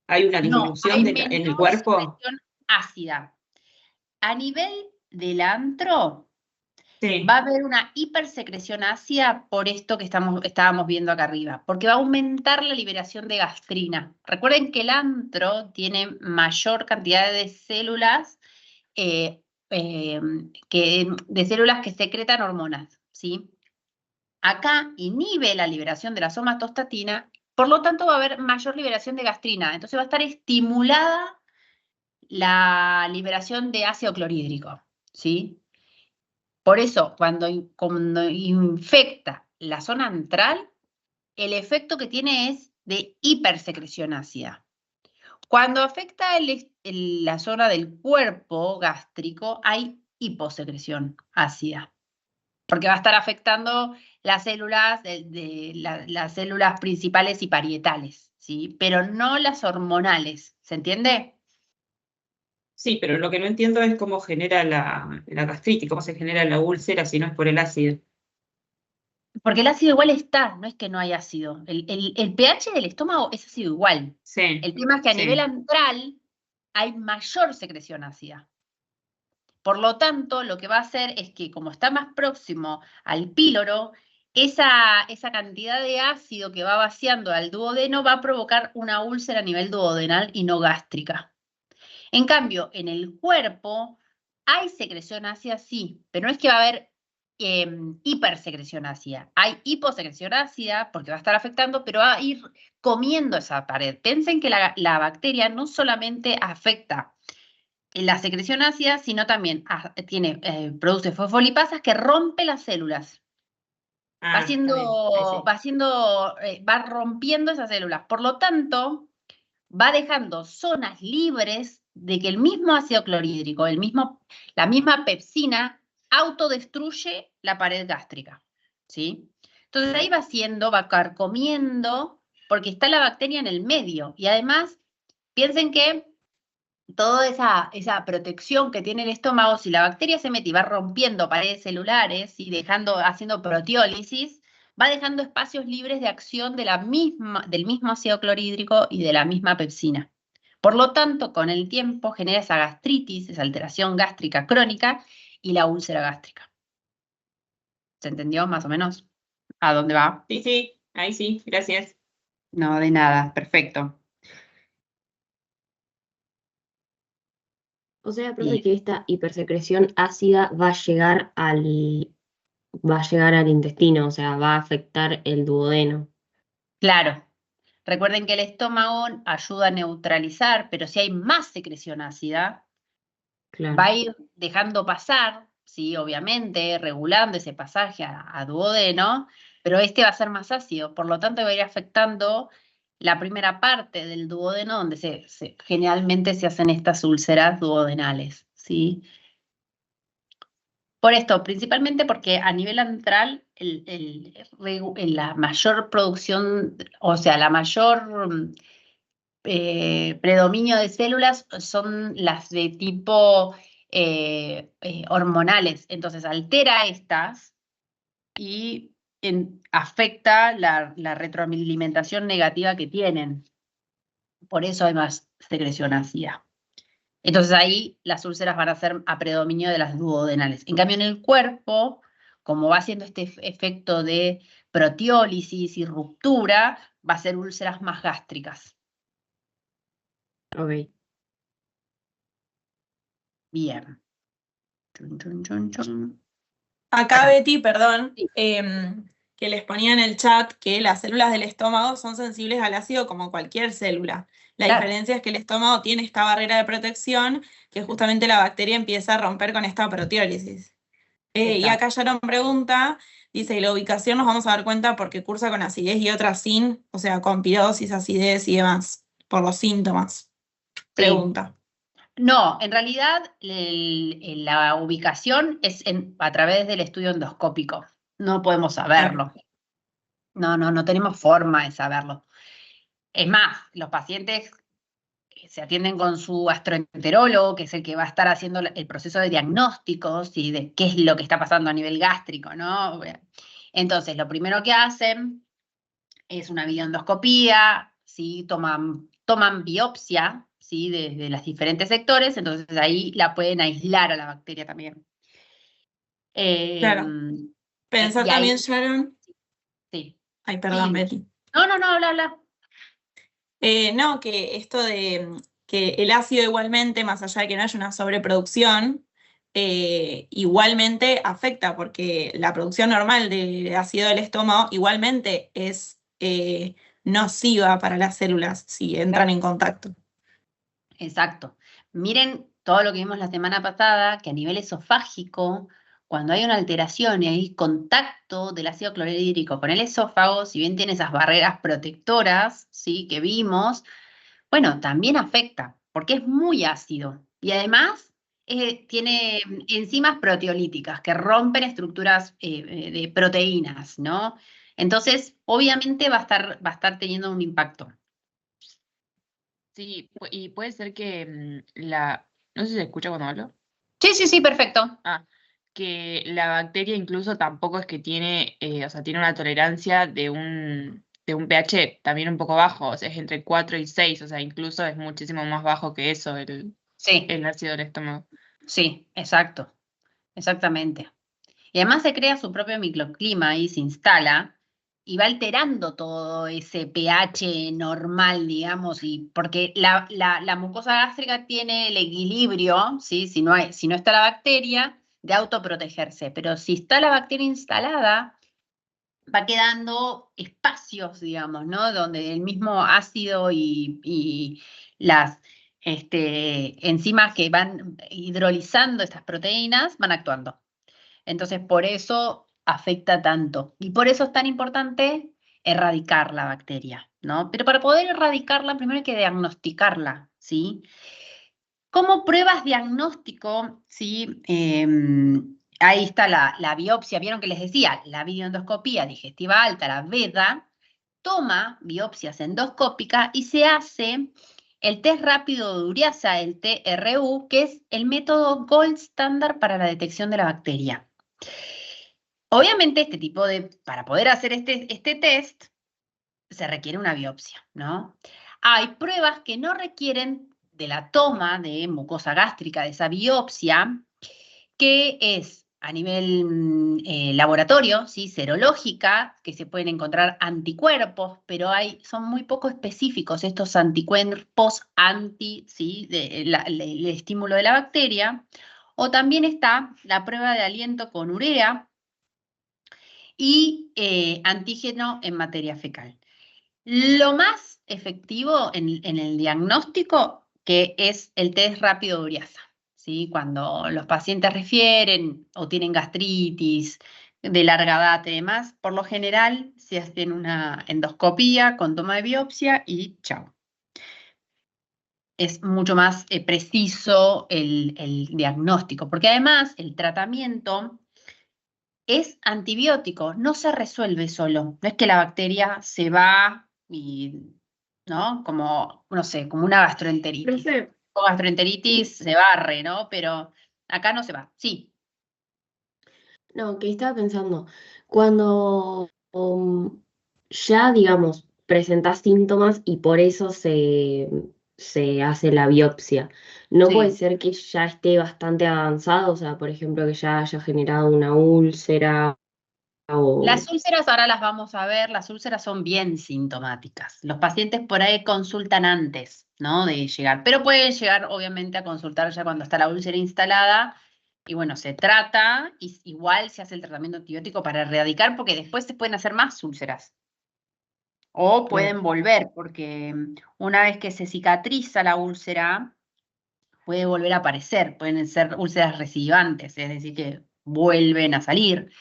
hay una No, disminución hay en el menor cuerpo. secreción ácida. A nivel del antro, Sí. va a haber una hipersecreción ácida por esto que estábamos viendo acá arriba, porque va a aumentar la liberación de gastrina. Recuerden que el antro tiene mayor cantidad de células, de células que secretan hormonas, ¿sí? Acá inhibe la liberación de la somatostatina, por lo tanto va a haber mayor liberación de gastrina, entonces va a estar estimulada la liberación de ácido clorhídrico, ¿sí? Por eso, cuando infecta la zona antral, el efecto que tiene es de hipersecreción ácida. Cuando afecta la zona del cuerpo gástrico, hay hiposecreción ácida, porque va a estar afectando las células, las células principales y parietales, ¿sí? Pero no las hormonales, ¿se entiende? Sí, pero lo que no entiendo es cómo genera la gastritis, cómo se genera la úlcera si no es por el ácido. Porque el ácido igual está, no es que no hay ácido. El pH del estómago es ácido igual. Sí. El tema es que a nivel antral hay mayor secreción ácida. Por lo tanto, lo que va a hacer es que, como está más próximo al píloro, esa cantidad de ácido que va vaciando al duodeno va a provocar una úlcera a nivel duodenal y no gástrica. En cambio, en el cuerpo hay secreción ácida, sí, pero no es que va a haber hipersecreción ácida. Hay hiposecreción ácida porque va a estar afectando, pero va a ir comiendo esa pared. Piensen que la bacteria no solamente afecta la secreción ácida, sino también produce fosfolipasas que rompe las células. Ah, está bien. Ahí sí. Va rompiendo esas células. Por lo tanto, va dejando zonas libres de que el mismo ácido clorhídrico, la misma pepsina, autodestruye la pared gástrica, ¿sí? Entonces ahí va carcomiendo, porque está la bacteria en el medio. Y además, piensen que toda esa protección que tiene el estómago, si la bacteria se mete y va rompiendo paredes celulares y haciendo proteólisis, va dejando espacios libres de acción del mismo ácido clorhídrico y de la misma pepsina. Por lo tanto, con el tiempo genera esa gastritis, esa alteración gástrica crónica y la úlcera gástrica. ¿Se entendió más o menos a dónde va? Sí, ahí sí, gracias. No, de nada, perfecto. O sea, profe, que esta hipersecreción ácida va a llegar al intestino, o sea, va a afectar el duodeno. Claro. Recuerden que el estómago ayuda a neutralizar, pero si hay más secreción ácida, Claro. va a ir dejando pasar, sí, obviamente, regulando ese pasaje a duodeno, pero este va a ser más ácido, por lo tanto va a ir afectando la primera parte del duodeno, donde generalmente se hacen estas úlceras duodenales, ¿sí? Por esto, principalmente porque a nivel antral, la mayor producción, o sea, la mayor predominio de células son las de tipo hormonales. Entonces, altera estas y afecta la retroalimentación negativa que tienen. Por eso hay más secreción ácida. Entonces ahí las úlceras van a ser a predominio de las duodenales. En cambio, en el cuerpo, como va haciendo este efecto de proteólisis y ruptura, va a ser úlceras más gástricas. Ok. Bien. Chun, chun, chun, chun. Acá Betty, perdón, Sí. que les ponía en el chat que las células del estómago son sensibles al ácido como cualquier célula. La Claro. diferencia es que el estómago tiene esta barrera de protección que justamente la bacteria empieza a romper con esta proteólisis. Y Exacto. acá Sharon pregunta, dice, ¿y la ubicación nos vamos a dar cuenta porque cursa con acidez y otras sin? O sea, con pirosis, acidez y demás, por los síntomas. Pregunta. No, en realidad la ubicación es a través del estudio endoscópico. No podemos saberlo. No tenemos forma de saberlo. Es más, los pacientes se atienden con su gastroenterólogo, que es el que va a estar haciendo el proceso de diagnóstico, ¿sí? De qué es lo que está pasando a nivel gástrico, ¿no? Entonces, lo primero que hacen es una videoendoscopía, ¿sí? Toman biopsia, ¿sí? De los diferentes sectores, entonces ahí la pueden aislar a la bacteria también. Claro. Pensar Y ahí, también, Sharon. sí. Ay, perdón, Sí. Betty. No, habla. No, que esto de que el ácido igualmente, más allá de que no haya una sobreproducción, igualmente afecta, porque la producción normal de ácido del estómago igualmente es nociva para las células si entran en contacto. Exacto. Miren todo lo que vimos la semana pasada, que a nivel esofágico, cuando hay una alteración y hay contacto del ácido clorhídrico con el esófago, si bien tiene esas barreras protectoras, ¿sí? Que vimos, bueno, también afecta, porque es muy ácido. Y además tiene enzimas proteolíticas que rompen estructuras de proteínas, ¿no? Entonces, obviamente va a estar teniendo un impacto. Sí, y puede ser que no sé si se escucha cuando hablo. Sí, perfecto. Que la bacteria incluso tampoco es que tiene, o sea, tiene una tolerancia de un pH también un poco bajo, o sea, es entre 4 y 6, o sea, incluso es muchísimo más bajo que eso Sí. el ácido del estómago. Sí, exacto, exactamente. Y además se crea su propio microclima y se instala y va alterando todo ese pH normal, digamos, y porque la mucosa gástrica tiene el equilibrio, ¿sí? Si no está la bacteria, de autoprotegerse, pero si está la bacteria instalada, va quedando espacios, digamos, ¿no? Donde el mismo ácido y las enzimas que van hidrolizando estas proteínas van actuando. Entonces, por eso afecta tanto. Y por eso es tan importante erradicar la bacteria, ¿no? Pero para poder erradicarla, primero hay que diagnosticarla, ¿sí? Como pruebas diagnóstico, ¿sí? Ahí está la biopsia, vieron que les decía, la videoendoscopía digestiva alta, la VEDA, toma biopsias endoscópicas y se hace el test rápido de ureasa, el TRU, que es el método gold standard para la detección de la bacteria. Obviamente, para poder hacer este test, se requiere una biopsia, ¿no? Hay pruebas que no requieren de la toma de mucosa gástrica, de esa biopsia, que es a nivel laboratorio, ¿sí? Serológica, que se pueden encontrar anticuerpos, pero son muy poco específicos estos anticuerpos ¿sí? El estímulo de la bacteria. O también está la prueba de aliento con urea y antígeno en materia fecal. Lo más efectivo en el diagnóstico que es el test rápido de ureasa, ¿sí? Cuando los pacientes refieren o tienen gastritis, de larga data y demás, por lo general se hacen una endoscopía con toma de biopsia y chao. Es mucho más preciso el diagnóstico, porque además el tratamiento es antibiótico, no se resuelve solo. No es que la bacteria se va y, ¿no? Como, no sé, como una gastroenteritis. Profe, O gastroenteritis se barre, ¿no? Pero acá no se va. Sí, no, que estaba pensando, cuando ya, digamos, presentás síntomas y por eso se hace la biopsia, ¿no puede sí. ser que ya esté bastante avanzado? O sea, por ejemplo, que ya haya generado una úlcera o... Las úlceras ahora las vamos a ver, las úlceras son bien sintomáticas. Los pacientes por ahí consultan antes, ¿no? De llegar, pero pueden llegar obviamente a consultar ya cuando está la úlcera instalada y bueno, se trata y igual se hace el tratamiento antibiótico para erradicar porque después se pueden hacer más úlceras o Claro. pueden volver porque una vez que se cicatriza la úlcera puede volver a aparecer, pueden ser úlceras recidivantes, es decir, que vuelven a salir.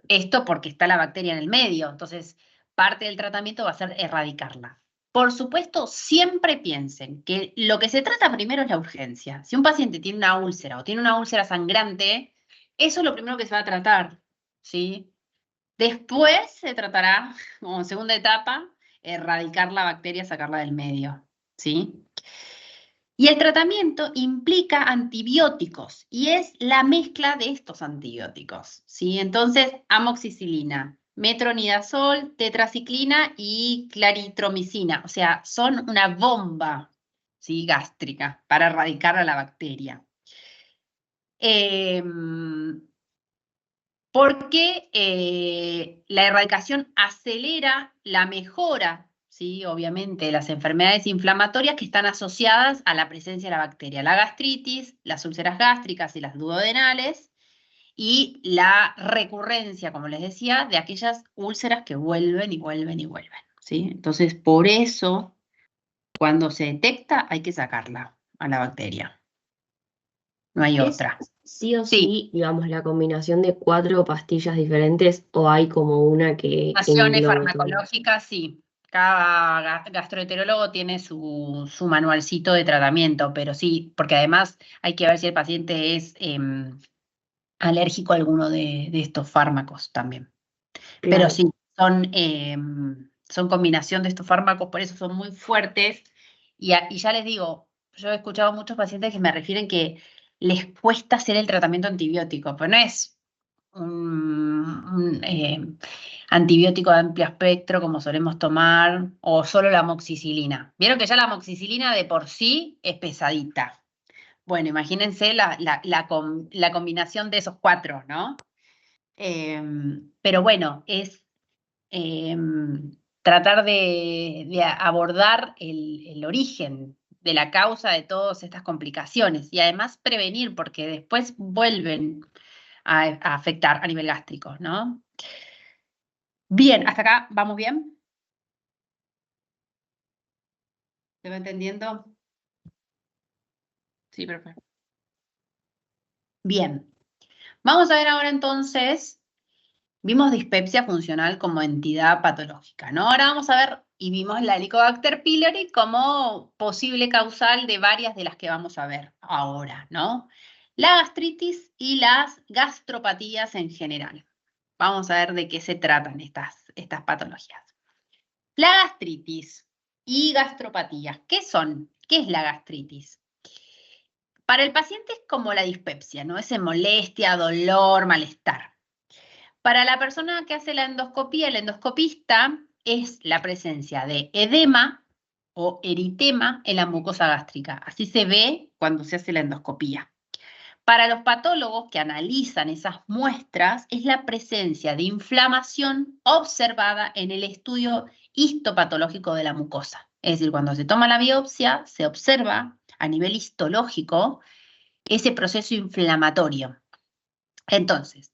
Esto porque está la bacteria en el medio, entonces parte del tratamiento va a ser erradicarla. Por supuesto, siempre piensen que lo que se trata primero es la urgencia. Si un paciente tiene una úlcera o tiene una úlcera sangrante, eso es lo primero que se va a tratar, ¿sí? Después se tratará, como segunda etapa, erradicar la bacteria, sacarla del medio, ¿sí? Y el tratamiento implica antibióticos y es la mezcla de estos antibióticos, ¿sí? Entonces, amoxicilina, metronidazol, tetraciclina y claritromicina, o sea, son una bomba, ¿sí? Gástrica para erradicar a la bacteria. Porque la erradicación acelera la mejora, ¿sí? Obviamente, de las enfermedades inflamatorias que están asociadas a la presencia de la bacteria, la gastritis, las úlceras gástricas y las duodenales, y la recurrencia, como les decía, de aquellas úlceras que vuelven y vuelven y vuelven, ¿sí? Entonces, por eso, cuando se detecta, hay que sacarla a la bacteria. No hay ¿Es otra. sí o Sí. sí, digamos, la combinación de 4 pastillas diferentes o hay como una que Combinaciones englobe todo? farmacológicas, sí. Cada gastroenterólogo tiene su manualcito de tratamiento, pero sí, porque además hay que ver si el paciente es alérgico a alguno de estos fármacos también. Pero Claro. sí, son combinación de estos fármacos, por eso son muy fuertes. Y ya les digo, yo he escuchado a muchos pacientes que me refieren que les cuesta hacer el tratamiento antibiótico, pero no es un antibiótico de amplio espectro como solemos tomar, o solo la amoxicilina. Vieron que ya la amoxicilina de por sí es pesadita. Bueno, imagínense la combinación de esos cuatro, ¿no? Pero bueno, es tratar de abordar el origen de la causa de todas estas complicaciones y además prevenir, porque después vuelven a afectar a nivel gástrico, ¿no? Bien, hasta acá, ¿vamos bien? ¿Se va entendiendo? Sí, perfecto. Bien. Vamos a ver ahora entonces, vimos dispepsia funcional como entidad patológica, ¿no? Ahora vamos a ver, y vimos la Helicobacter pylori como posible causal de varias de las que vamos a ver ahora, ¿no? La gastritis y las gastropatías en general. Vamos a ver de qué se tratan estas patologías. La gastritis y gastropatías, ¿qué son? ¿Qué es la gastritis? Para el paciente es como la dispepsia, ¿no? Es molestia, dolor, malestar. Para la persona que hace la endoscopía, el endoscopista, es la presencia de edema o eritema en la mucosa gástrica. Así se ve cuando se hace la endoscopía. Para los patólogos que analizan esas muestras, es la presencia de inflamación observada en el estudio histopatológico de la mucosa. Es decir, cuando se toma la biopsia, se observa a nivel histológico ese proceso inflamatorio. Entonces,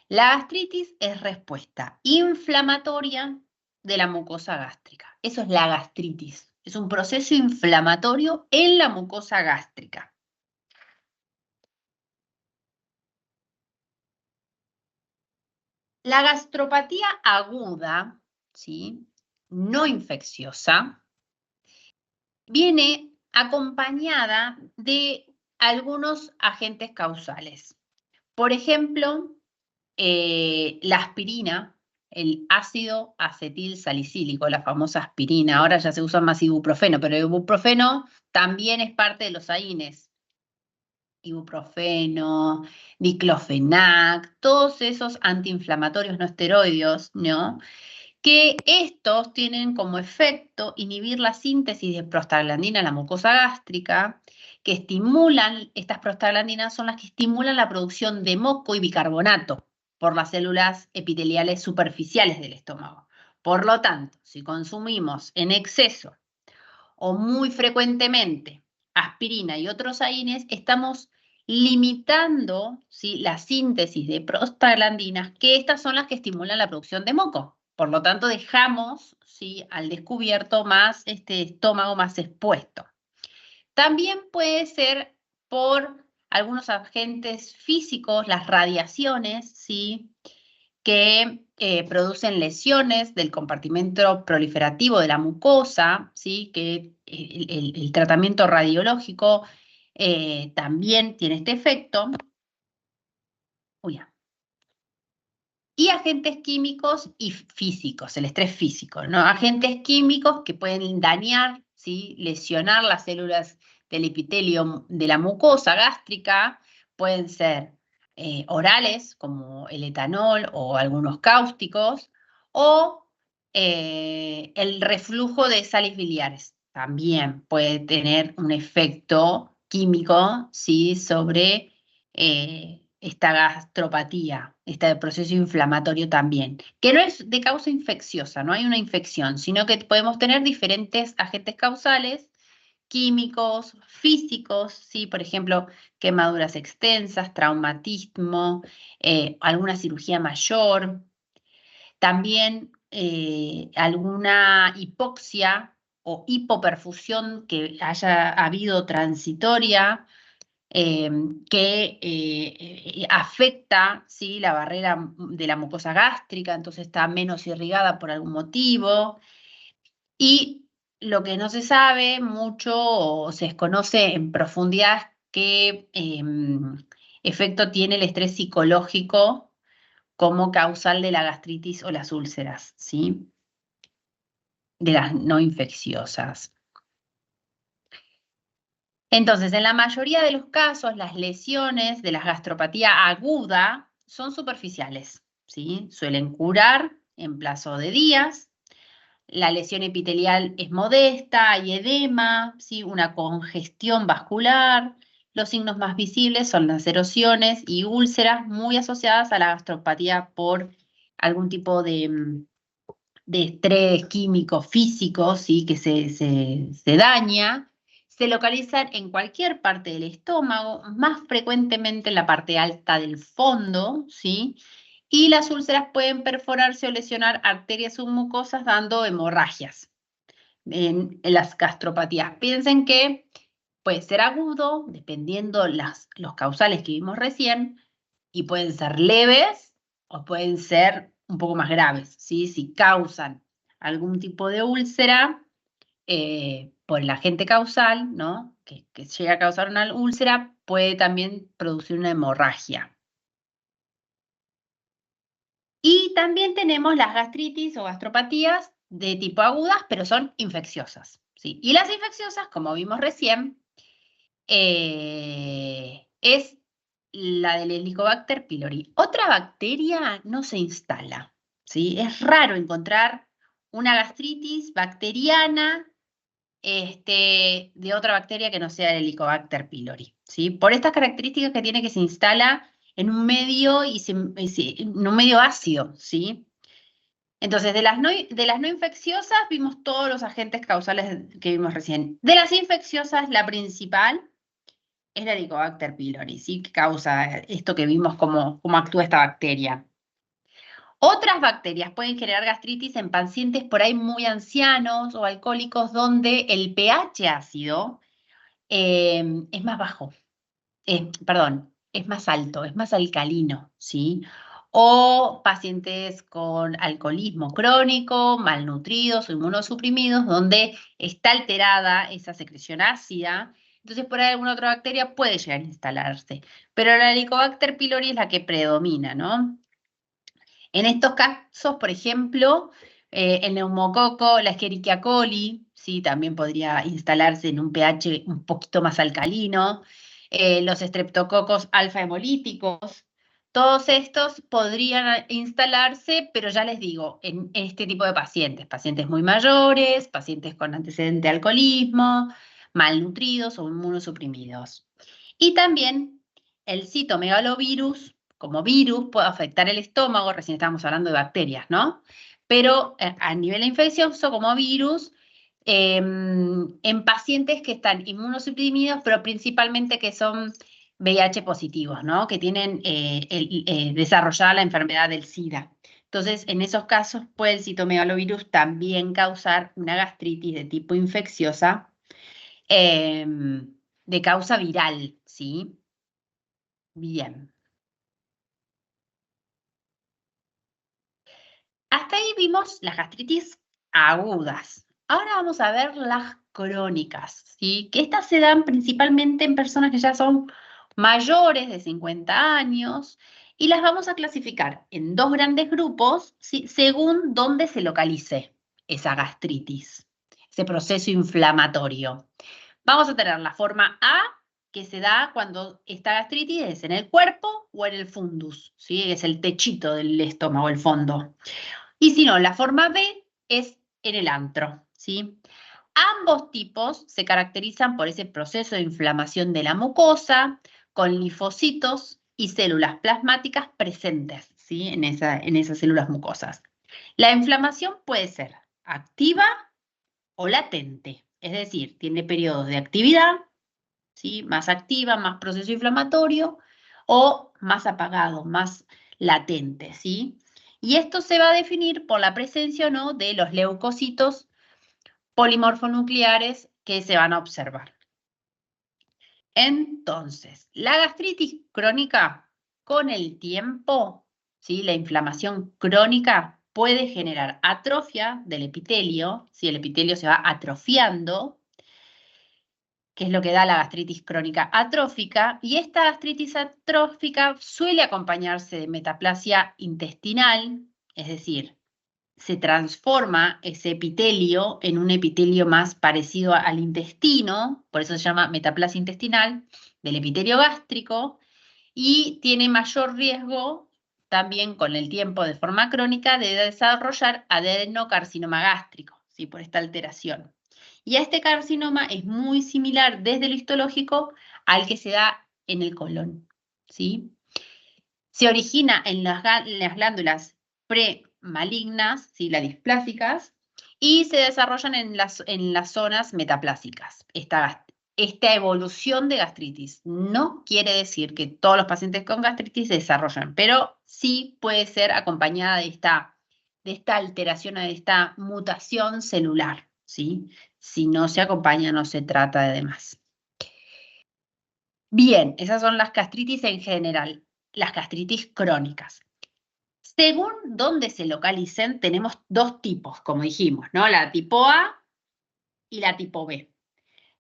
la gastritis es respuesta inflamatoria de la mucosa gástrica. Eso es la gastritis. Es un proceso inflamatorio en la mucosa gástrica. La gastropatía aguda, ¿sí? No infecciosa, viene acompañada de algunos agentes causales. Por ejemplo, la aspirina, el ácido acetil salicílico, la famosa aspirina. Ahora ya se usa más ibuprofeno, pero el ibuprofeno también es parte de los AINES. Ibuprofeno, diclofenac, todos esos antiinflamatorios no esteroideos, ¿no? Que estos tienen como efecto inhibir la síntesis de prostaglandina en la mucosa gástrica, que estimulan, estas prostaglandinas son las que estimulan la producción de moco y bicarbonato por las células epiteliales superficiales del estómago. Por lo tanto, si consumimos en exceso o muy frecuentemente aspirina y otros AINES, estamos limitando, ¿sí?, la síntesis de prostaglandinas, que estas son las que estimulan la producción de moco. Por lo tanto, dejamos, ¿sí?, al descubierto más este estómago más expuesto. También puede ser por algunos agentes físicos, las radiaciones, ¿sí?, que producen lesiones del compartimento proliferativo de la mucosa, ¿sí?, que el tratamiento radiológico también tiene este efecto. Y agentes químicos y físicos, el estrés físico, ¿no? Agentes químicos que pueden dañar, ¿sí?, lesionar las células del epitelio de la mucosa gástrica, pueden ser orales, como el etanol o algunos cáusticos, o el reflujo de sales biliares. También puede tener un efecto químico, ¿sí?, sobre esta gastropatía, este proceso inflamatorio también, que no es de causa infecciosa, no hay una infección, sino que podemos tener diferentes agentes causales, químicos, físicos, ¿sí? Por ejemplo, quemaduras extensas, traumatismo, alguna cirugía mayor, también alguna hipoxia o hipoperfusión que haya habido transitoria, que afecta, ¿sí?, la barrera de la mucosa gástrica, entonces está menos irrigada por algún motivo. Y lo que no se sabe mucho o se desconoce en profundidad es qué efecto tiene el estrés psicológico como causal de la gastritis o las úlceras, ¿sí?, de las no infecciosas. Entonces, en la mayoría de los casos, las lesiones de la gastropatía aguda son superficiales, ¿sí? Suelen curar en plazo de días. La lesión epitelial es modesta, hay edema, ¿sí?, una congestión vascular. Los signos más visibles son las erosiones y úlceras muy asociadas a la gastropatía por algún tipo de estrés químico, físico, ¿sí?, que se daña. Se localizan en cualquier parte del estómago, más frecuentemente en la parte alta del fondo, ¿sí? Y las úlceras pueden perforarse o lesionar arterias submucosas dando hemorragias en las gastropatías. Piensen que puede ser agudo, dependiendo los causales que vimos recién, y pueden ser leves o pueden ser un poco más graves, ¿sí? Si causan algún tipo de úlcera, por el agente causal, ¿no?, que llega a causar una úlcera, puede también producir una hemorragia. Y también tenemos las gastritis o gastropatías de tipo agudas, pero son infecciosas, ¿sí? Y las infecciosas, como vimos recién, es la del Helicobacter pylori. Otra bacteria no se instala, ¿sí? Es raro encontrar una gastritis bacteriana de otra bacteria que no sea el Helicobacter pylori, ¿sí? Por estas características que tiene, que se instala en un medio en un medio ácido, ¿sí? Entonces, de las no infecciosas vimos todos los agentes causales que vimos recién. De las infecciosas, la principal es la Helicobacter pylori, ¿sí?, que causa esto que vimos cómo actúa esta bacteria. Otras bacterias pueden generar gastritis en pacientes por ahí muy ancianos o alcohólicos donde el pH ácido es más bajo, perdón, es más alto, es más alcalino, ¿sí? o pacientes con alcoholismo crónico, malnutridos o inmunosuprimidos, donde está alterada esa secreción ácida. Entonces, por ahí alguna otra bacteria puede llegar a instalarse. Pero la Helicobacter pylori es la que predomina, ¿no? En estos casos, por ejemplo, el neumococo, la Escherichia coli, ¿sí? También podría instalarse en un pH un poquito más alcalino. Los estreptococos alfa hemolíticos. Todos estos podrían instalarse, pero ya les digo, en este tipo de pacientes, pacientes muy mayores, pacientes con antecedente de alcoholismo, malnutridos o inmunosuprimidos. Y también el citomegalovirus, como virus, puede afectar el estómago, recién estábamos hablando de bacterias, ¿no? Pero a nivel infeccioso, como virus, en pacientes que están inmunosuprimidos, pero principalmente que son VIH positivos, ¿no? Que tienen desarrollada la enfermedad del SIDA. Entonces, en esos casos puede el citomegalovirus también causar una gastritis de tipo infecciosa, de causa viral, ¿sí? Bien. Hasta ahí vimos las gastritis agudas. Ahora vamos a ver las crónicas, ¿sí? Que estas se dan principalmente en personas que ya son mayores de 50 años y las vamos a clasificar en dos grandes grupos, ¿sí? Según dónde se localice esa gastritis, ese proceso inflamatorio. Vamos a tener la forma A, que se da cuando esta gastritis es en el cuerpo o en el fundus, ¿sí? Es el techito del estómago, el fondo. Y si no, la forma B es en el antro, ¿sí? Ambos tipos se caracterizan por ese proceso de inflamación de la mucosa, con linfocitos y células plasmáticas presentes, ¿sí? En esas células mucosas. La inflamación puede ser activa o latente, es decir, tiene periodos de actividad, ¿sí? Más activa, más proceso inflamatorio, o más apagado, más latente, ¿sí? Y esto se va a definir por la presencia o no de los leucocitos polimorfonucleares que se van a observar. Entonces, la gastritis crónica con el tiempo, ¿sí? La inflamación crónica puede generar atrofia del epitelio, si el epitelio se va atrofiando, que es lo que da la gastritis crónica atrófica, y esta gastritis atrófica suele acompañarse de metaplasia intestinal, es decir, se transforma ese epitelio en un epitelio más parecido al intestino, por eso se llama metaplasia intestinal, del epitelio gástrico, y tiene mayor riesgo también con el tiempo de forma crónica de desarrollar adenocarcinoma gástrico, ¿sí? Por esta alteración. Y este carcinoma es muy similar desde lo histológico al que se da en el colon, ¿sí? Se origina en las glándulas premalignas, ¿sí? Las displásicas, y se desarrollan en las zonas metaplásicas. Esta evolución de gastritis no quiere decir que todos los pacientes con gastritis se desarrollan, pero sí puede ser acompañada de esta alteración o de esta mutación celular, ¿sí? Si no se acompaña, no se trata de demás. Bien, esas son las gastritis en general, las gastritis crónicas. Según dónde se localicen, tenemos dos tipos, como dijimos, ¿no? La tipo A y la tipo B.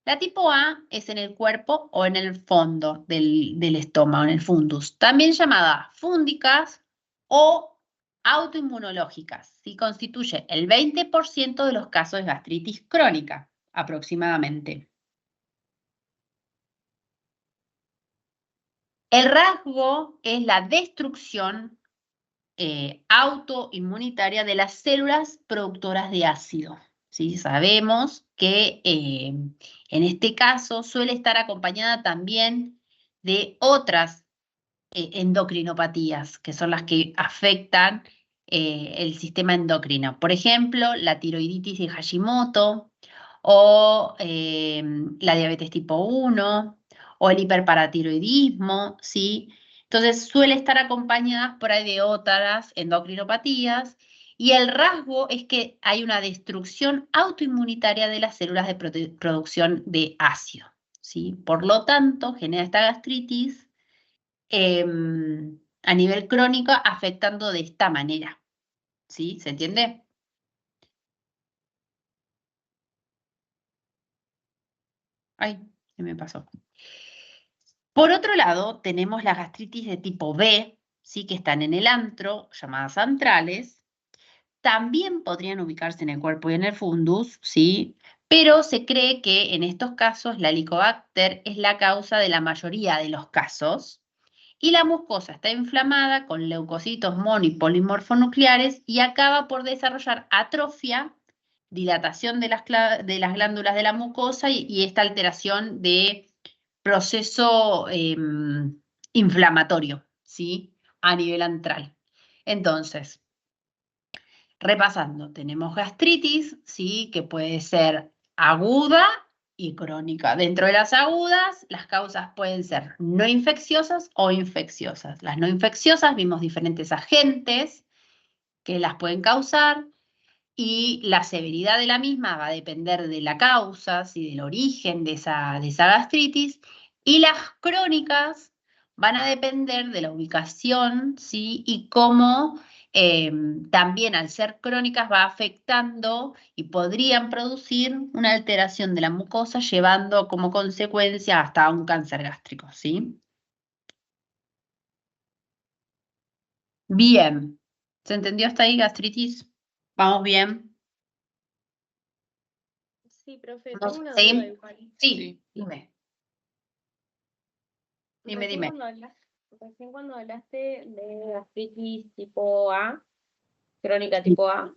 La tipo A es en el cuerpo o en el fondo del estómago, en el fundus, también llamada fúndicas o autoinmunológicas, ¿sí? Constituye el 20% de los casos de gastritis crónica, aproximadamente. El rasgo es la destrucción autoinmunitaria de las células productoras de ácido, ¿sí? Sabemos que en este caso suele estar acompañada también de otras endocrinopatías, que son las que afectan el sistema endocrino. Por ejemplo, la tiroiditis de Hashimoto o la diabetes tipo 1 o el hiperparatiroidismo, ¿sí? Entonces suele estar acompañadas por ahí de otras endocrinopatías y el rasgo es que hay una destrucción autoinmunitaria de las células de producción de ácido, ¿sí? Por lo tanto, genera esta gastritis a nivel crónico, afectando de esta manera. ¿Sí? ¿Se entiende? Ay, se me pasó. Por otro lado, tenemos la gastritis de tipo B, ¿sí? Que están en el antro, llamadas antrales. También podrían ubicarse en el cuerpo y en el fundus, ¿sí? Pero se cree que en estos casos la Helicobacter es la causa de la mayoría de los casos. Y la mucosa está inflamada con leucocitos mono y polimorfonucleares y acaba por desarrollar atrofia, dilatación de las glándulas de la mucosa y esta alteración de proceso inflamatorio, ¿sí? A nivel antral. Entonces, repasando, tenemos gastritis, ¿sí? Que puede ser aguda y crónica. Dentro de las agudas, las causas pueden ser no infecciosas o infecciosas. Las no infecciosas, vimos diferentes agentes que las pueden causar y la severidad de la misma va a depender de la causa, ¿sí? Del origen de esa gastritis. Y las crónicas van a depender de la ubicación, ¿sí? Y cómo también al ser crónicas va afectando y podrían producir una alteración de la mucosa, llevando como consecuencia hasta un cáncer gástrico, ¿sí? Bien. ¿Se entendió hasta ahí, gastritis? ¿Vamos bien? Sí, profe, ¿Vamos tengo una a seguir? duda igual. Sí, dime. Dime, Recién dime. recién cuando hablaste de gastritis tipo A, crónica tipo A,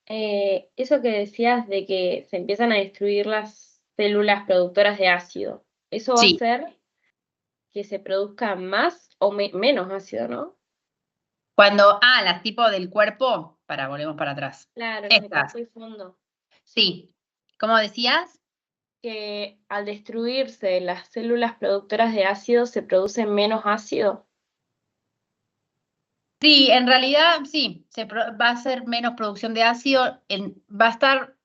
eso que decías de que se empiezan a destruir las células productoras de ácido, ¿eso va a Sí. hacer que se produzca más o menos ácido, no? Cuando, las tipos del cuerpo, volvemos para atrás. Claro, las de Estas, cuerpo y fondo. sí. ¿Cómo decías? Que al destruirse las células productoras de ácido se produce menos ácido. Sí, en realidad sí, va a ser menos producción de ácido, va a estar,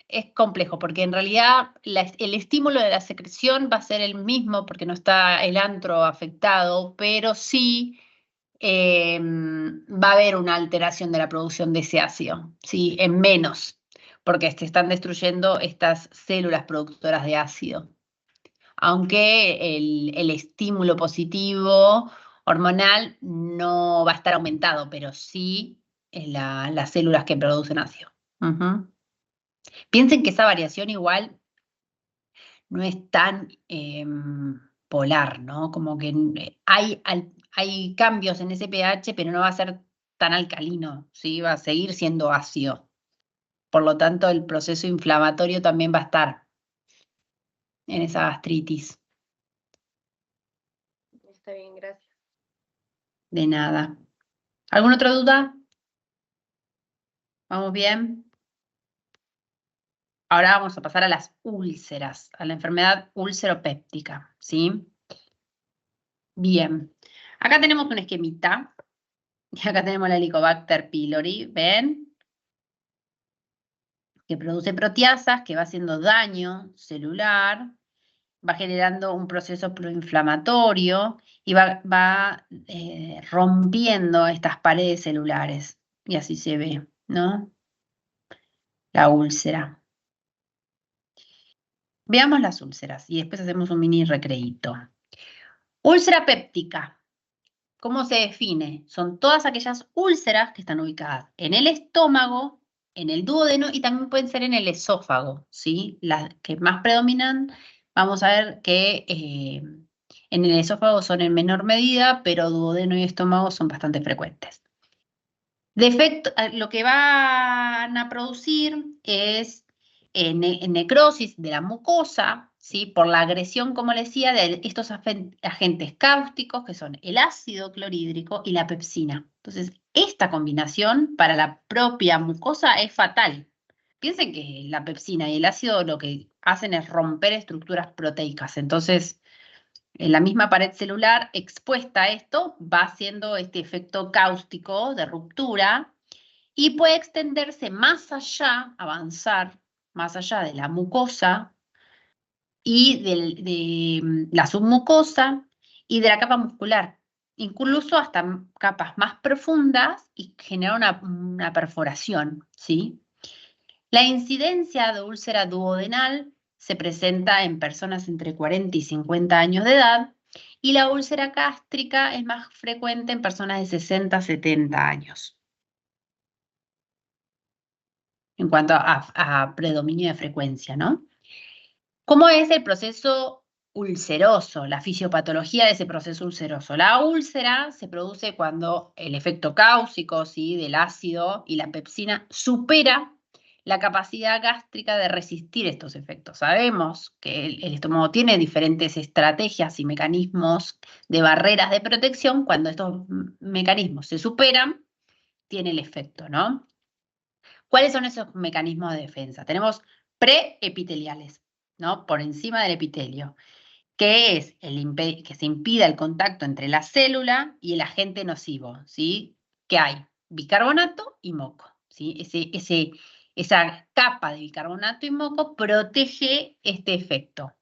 es complejo, porque en realidad el estímulo de la secreción va a ser el mismo, porque no está el antro afectado, pero sí va a haber una alteración de la producción de ese ácido, ¿sí? En menos, porque se están destruyendo estas células productoras de ácido. Aunque el estímulo positivo hormonal no va a estar aumentado, pero sí las células que producen ácido. Piensen que esa variación igual no es tan polar, ¿no? Como que hay cambios en ese pH, pero no va a ser tan alcalino, ¿sí? Va a seguir siendo ácido. Por lo tanto, el proceso inflamatorio también va a estar en esa gastritis. Está bien, gracias. De nada. ¿Alguna otra duda? ¿Vamos bien? Ahora vamos a pasar a las úlceras, a la enfermedad úlceropéptica, ¿sí? Bien. Acá tenemos un esquemita. Y acá tenemos la Helicobacter pylori, ¿ven? Que produce proteasas, que va haciendo daño celular, va generando un proceso proinflamatorio y va rompiendo estas paredes celulares. Y así se ve, ¿no? La úlcera. Veamos las úlceras y después hacemos un mini recreíto. Úlcera péptica. ¿Cómo se define? Son todas aquellas úlceras que están ubicadas en el estómago, en el duodeno y también pueden ser en el esófago, ¿sí? Las que más predominan, vamos a ver que en el esófago son en menor medida, pero duodeno y estómago son bastante frecuentes. Lo que van a producir es necrosis de la mucosa, ¿sí? Por la agresión, como les decía, de estos agentes cáusticos, que son el ácido clorhídrico y la pepsina. Entonces, esta combinación para la propia mucosa es fatal. Piensen que la pepsina y el ácido lo que hacen es romper estructuras proteicas. Entonces, en la misma pared celular expuesta a esto va haciendo este efecto cáustico de ruptura y puede extenderse más allá, avanzar más allá de la mucosa y de la submucosa y de la capa muscular. incluso hasta capas más profundas y genera una perforación, ¿sí? La incidencia de úlcera duodenal se presenta en personas entre 40 y 50 años de edad y la úlcera gástrica es más frecuente en personas de 60 a 70 años. En cuanto a predominio de frecuencia, ¿no? ¿Cómo es el proceso ulceroso, la fisiopatología de ese proceso ulceroso? La úlcera se produce cuando el efecto cáusico, ¿sí?, del ácido y la pepsina supera la capacidad gástrica de resistir estos efectos. Sabemos que el estómago tiene diferentes estrategias y mecanismos de barreras de protección. Cuando estos mecanismos se superan, tiene el efecto, ¿no? ¿Cuáles son esos mecanismos de defensa? Tenemos preepiteliales, ¿no? Por encima del epitelio, que es que se impida el contacto entre la célula y el agente nocivo, ¿sí? Que hay bicarbonato y moco, ¿sí? Esa capa de bicarbonato y moco protege este efecto.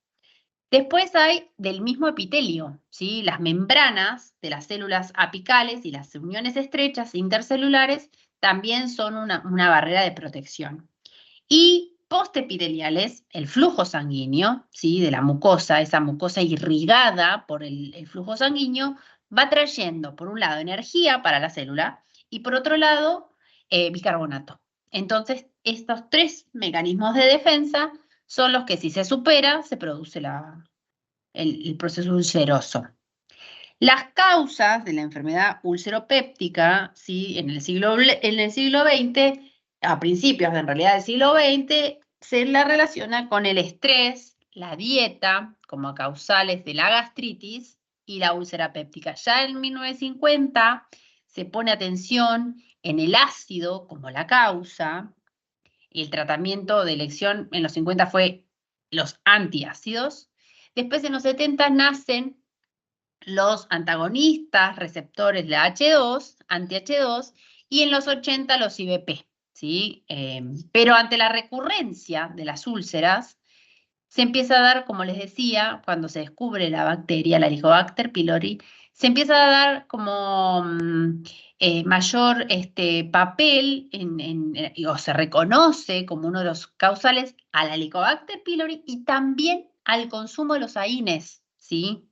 Después hay del mismo epitelio, ¿sí? Las membranas de las células apicales y las uniones estrechas intercelulares también son una barrera de protección. Y postepiteliales, el flujo sanguíneo, ¿sí?, de la mucosa, esa mucosa irrigada por el flujo sanguíneo, va trayendo, por un lado, energía para la célula y por otro lado, bicarbonato. Entonces, estos tres mecanismos de defensa son los que, si se supera, se produce el proceso ulceroso. Las causas de la enfermedad ulceropéptica, ¿sí?, en el siglo XX, a principios en realidad del siglo XX, se la relaciona con el estrés, la dieta, como causales de la gastritis y la úlcera péptica. Ya en 1950 se pone atención en el ácido como la causa, y el tratamiento de elección en los 50 fue los antiácidos. Después en los 70 nacen los antagonistas receptores de H2, anti-H2, y en los 80 los IBP, ¿sí? Pero ante la recurrencia de las úlceras, se empieza a dar, como les decía, cuando se descubre la bacteria, la Helicobacter pylori, se empieza a dar como mayor papel, o se reconoce como uno de los causales a la Helicobacter pylori y también al consumo de los AINES, ¿sí?,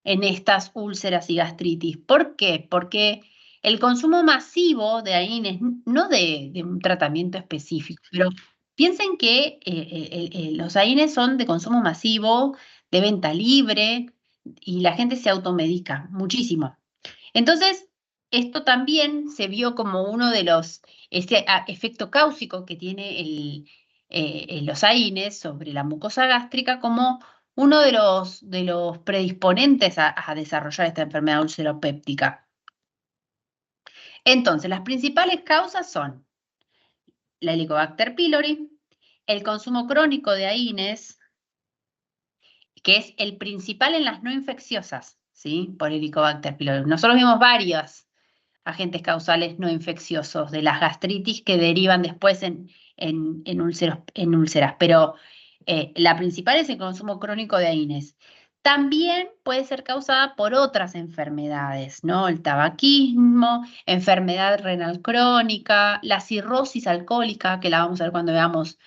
en estas úlceras y gastritis. ¿Por qué? Porque el consumo masivo de AINES, no de un tratamiento específico, pero piensen que los AINES son de consumo masivo, de venta libre, y la gente se automedica muchísimo. Entonces, esto también se vio como uno de ese efecto cáusico que tiene los AINES sobre la mucosa gástrica como uno de los predisponentes a desarrollar esta enfermedad ulceropéptica. Entonces, las principales causas son la Helicobacter pylori, el consumo crónico de AINES, que es el principal en las no infecciosas, ¿sí?, por Helicobacter pylori. Nosotros vimos varios agentes causales no infecciosos de las gastritis que derivan después en úlceras, pero la principal es el consumo crónico de AINES. También puede ser causada por otras enfermedades, ¿no? El tabaquismo, enfermedad renal crónica, la cirrosis alcohólica, que la vamos a ver cuando veamos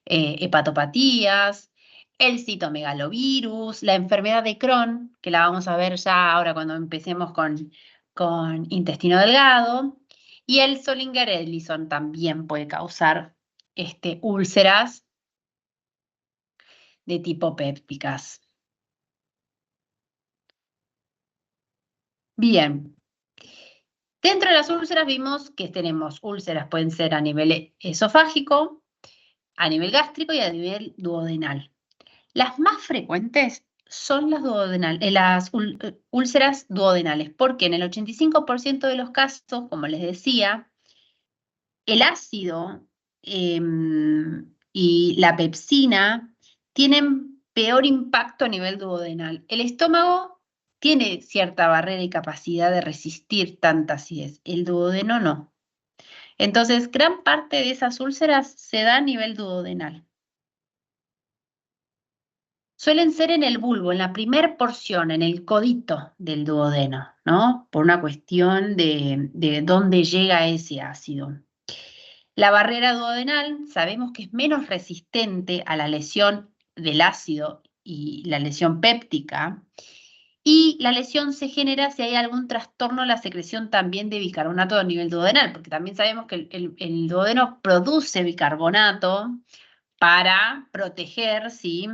hepatopatías, el citomegalovirus, la enfermedad de Crohn, que la vamos a ver ya ahora cuando empecemos con intestino delgado, y el Zollinger-Ellison también puede causar úlceras de tipo pépticas. Bien. Dentro de las úlceras vimos que tenemos úlceras, pueden ser a nivel esofágico, a nivel gástrico y a nivel duodenal. Las más frecuentes son las úlceras duodenales, porque en el 85% de los casos, como les decía, el ácido y la pepsina tienen peor impacto a nivel duodenal. El estómago tiene cierta barrera y capacidad de resistir tanta acidez, el duodeno no. Entonces, gran parte de esas úlceras se da a nivel duodenal. suelen ser en el bulbo, en la primer porción, en el codito del duodeno, ¿no? Por una cuestión de dónde llega ese ácido. La barrera duodenal sabemos que es menos resistente a la lesión del ácido y la lesión péptica, y la lesión se genera si hay algún trastorno en la secreción también de bicarbonato a nivel duodenal, porque también sabemos que el duodeno produce bicarbonato para proteger, ¿sí?,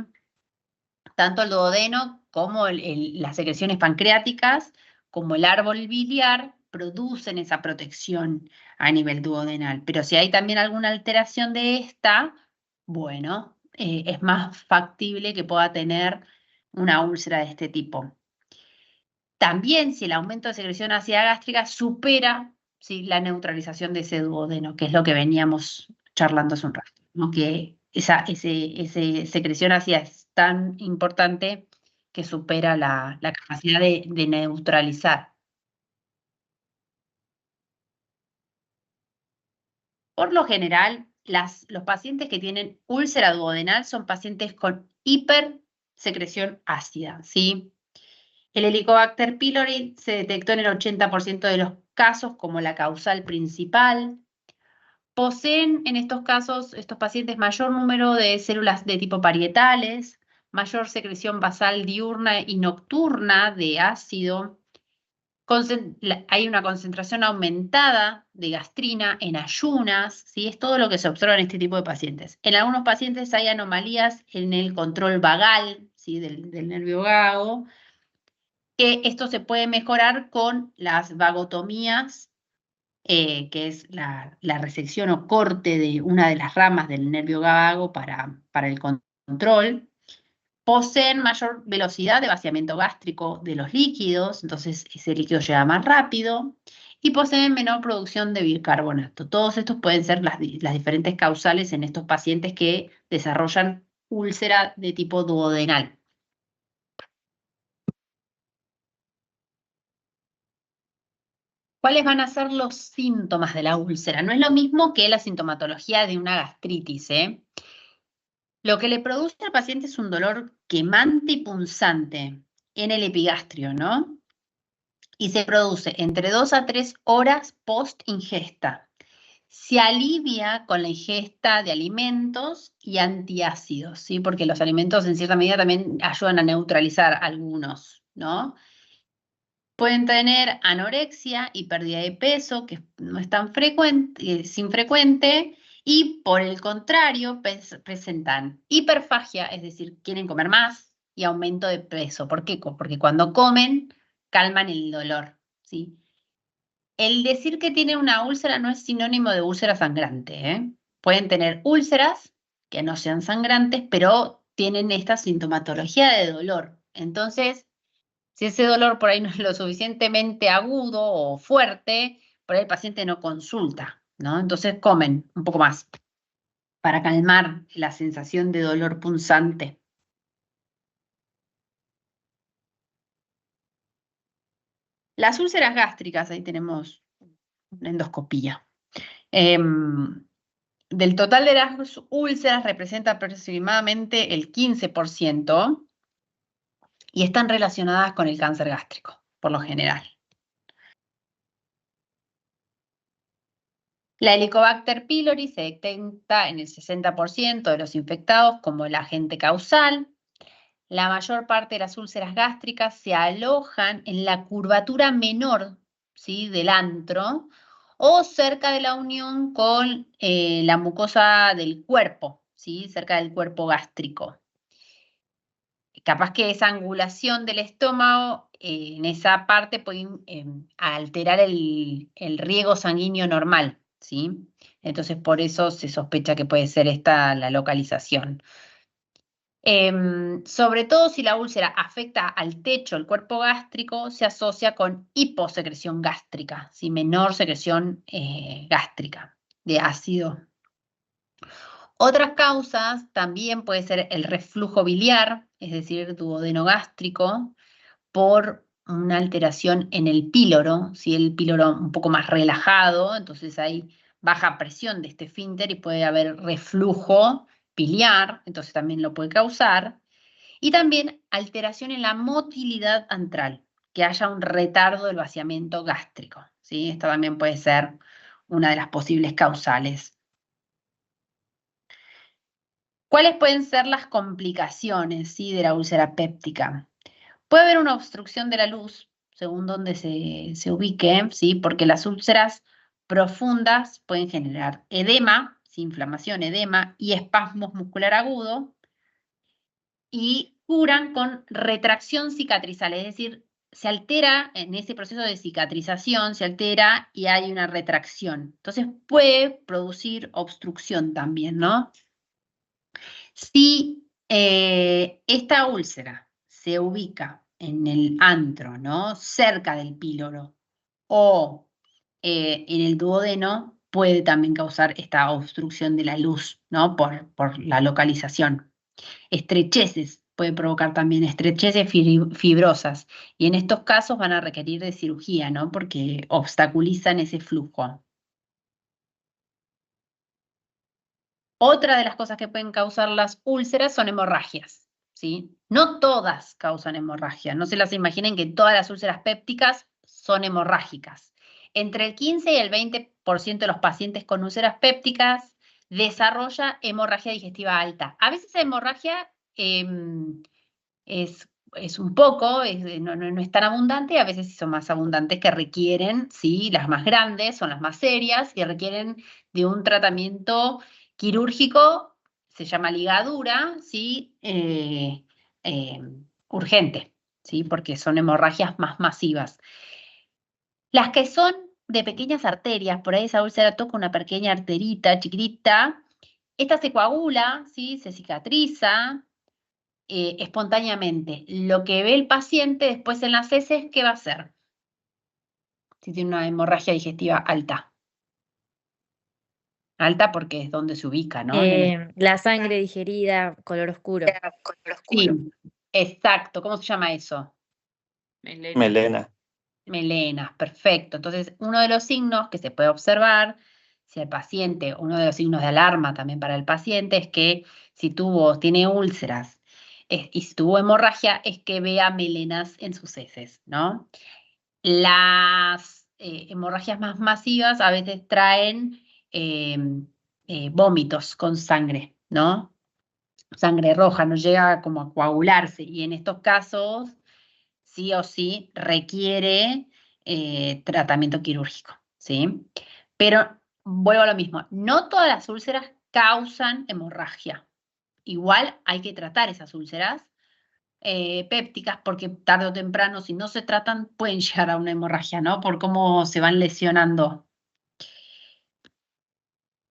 tanto el duodeno como las secreciones pancreáticas, como el árbol biliar, producen esa protección a nivel duodenal. Pero si hay también alguna alteración de esta, bueno, es más factible que pueda tener una úlcera de este tipo. También si el aumento de secreción ácida gástrica supera, ¿sí?, la neutralización de ese duodeno, que es lo que veníamos charlando hace un rato, ¿no? Que esa secreción ácida es tan importante que supera la capacidad de neutralizar. Por lo general, los pacientes que tienen úlcera duodenal son pacientes con hipersecreción ácida, ¿sí? El Helicobacter pylori se detectó en el 80% de los casos como la causal principal. Poseen en estos casos, estos pacientes, mayor número de células de tipo parietales, mayor secreción basal diurna y nocturna de ácido. Hay una concentración aumentada de gastrina en ayunas, ¿sí? Es todo lo que se observa en este tipo de pacientes. En algunos pacientes hay anomalías en el control vagal, ¿sí?, del nervio vago, que esto se puede mejorar con las vagotomías, que es la resección o corte de una de las ramas del nervio vago para el control. Poseen mayor velocidad de vaciamiento gástrico de los líquidos, entonces ese líquido llega más rápido, y poseen menor producción de bicarbonato. Todos estos pueden ser las diferentes causales en estos pacientes que desarrollan úlcera de tipo duodenal. ¿Cuáles van a ser los síntomas de la úlcera? No es lo mismo que la sintomatología de una gastritis, ¿eh? Lo que le produce al paciente es un dolor quemante y punzante en el epigastrio, ¿no? Y se produce entre 2 a 3 horas post ingesta. Se alivia con la ingesta de alimentos y antiácidos, ¿sí? Porque los alimentos en cierta medida también ayudan a neutralizar algunos, ¿no? Pueden tener anorexia y pérdida de peso, que no es tan frecuente, es infrecuente, y por el contrario presentan hiperfagia, es decir, quieren comer más, y aumento de peso. ¿Por qué? Porque cuando comen, calman el dolor, ¿sí? El decir que tiene una úlcera no es sinónimo de úlcera sangrante, ¿eh? Pueden tener úlceras que no sean sangrantes, pero tienen esta sintomatología de dolor. Entonces, si ese dolor por ahí no es lo suficientemente agudo o fuerte, por ahí el paciente no consulta, ¿no? Entonces comen un poco más para calmar la sensación de dolor punzante. Las úlceras gástricas, ahí tenemos una endoscopía. Del total de las úlceras representa aproximadamente el 15% y están relacionadas con el cáncer gástrico, por lo general. La Helicobacter pylori se detecta en el 60% de los infectados como el agente causal. La mayor parte de las úlceras gástricas se alojan en la curvatura menor, ¿sí?, del antro o cerca de la unión con la mucosa del cuerpo, ¿sí?, cerca del cuerpo gástrico. Capaz que esa angulación del estómago en esa parte puede alterar el riego sanguíneo normal, ¿sí? Entonces por eso se sospecha que puede ser esta la localización. Sobre todo si la úlcera afecta al techo, el cuerpo gástrico, se asocia con hiposecreción gástrica, ¿sí? Menor secreción gástrica de ácido. Otras causas también puede ser el reflujo biliar, es decir, duodeno gástrico, por una alteración en el píloro, ¿sí? El píloro un poco más relajado, entonces hay baja presión de este esfínter y puede haber reflujo biliar, entonces también lo puede causar. Y también alteración en la motilidad antral, que haya un retardo del vaciamiento gástrico, ¿sí? Esto también puede ser una de las posibles causales. ¿Cuáles pueden ser las complicaciones, ¿sí?, de la úlcera péptica? Puede haber una obstrucción de la luz, según donde se ubique, ¿sí? Porque las úlceras profundas pueden generar edema, ¿sí?, inflamación, edema y espasmos muscular agudo, y curan con retracción cicatrizal, es decir, se altera en ese proceso de cicatrización, se altera y hay una retracción. Entonces puede producir obstrucción también, ¿no? Si esta úlcera se ubica en el antro, ¿no?, cerca del píloro, o en el duodeno, puede también causar esta obstrucción de la luz, ¿no?, por la localización. Estrecheces, puede provocar también estrecheces fibrosas, y en estos casos van a requerir de cirugía, ¿no?, porque obstaculizan ese flujo. Otra de las cosas que pueden causar las úlceras son hemorragias, ¿sí? No todas causan hemorragia, no se las imaginen que todas las úlceras pépticas son hemorrágicas. Entre el 15 y el 20% de los pacientes con úlceras pépticas desarrolla hemorragia digestiva alta. A veces la hemorragia es un poco, no es tan abundante, a veces sí son más abundantes, que requieren, sí, las más grandes son las más serias y requieren de un tratamiento quirúrgico, se llama ligadura, sí, urgente, sí, porque son hemorragias más masivas. Las que son de pequeñas arterias, por ahí esa úlcera toca una pequeña arterita chiquitita, esta se coagula, sí, se cicatriza espontáneamente. Lo que ve el paciente después en las heces, ¿qué va a hacer? Si tiene una hemorragia digestiva alta. Alta porque es donde se ubica, ¿no? La sangre digerida, color oscuro. Sí, exacto. ¿Cómo se llama eso? Melena. Melenas, perfecto. Entonces, uno de los signos que se puede observar, si el paciente, uno de los signos de alarma también para el paciente, es que si tiene úlceras y si tuvo hemorragia, es que vea melenas en sus heces, ¿no? Las hemorragias más masivas a veces traen vómitos con sangre, ¿no? Sangre roja, no llega como a coagularse, y en estos casos sí o sí requiere tratamiento quirúrgico, ¿sí? Pero vuelvo a lo mismo, no todas las úlceras causan hemorragia. Igual hay que tratar esas úlceras pépticas, porque tarde o temprano, si no se tratan, pueden llegar a una hemorragia, ¿no? Por cómo se van lesionando.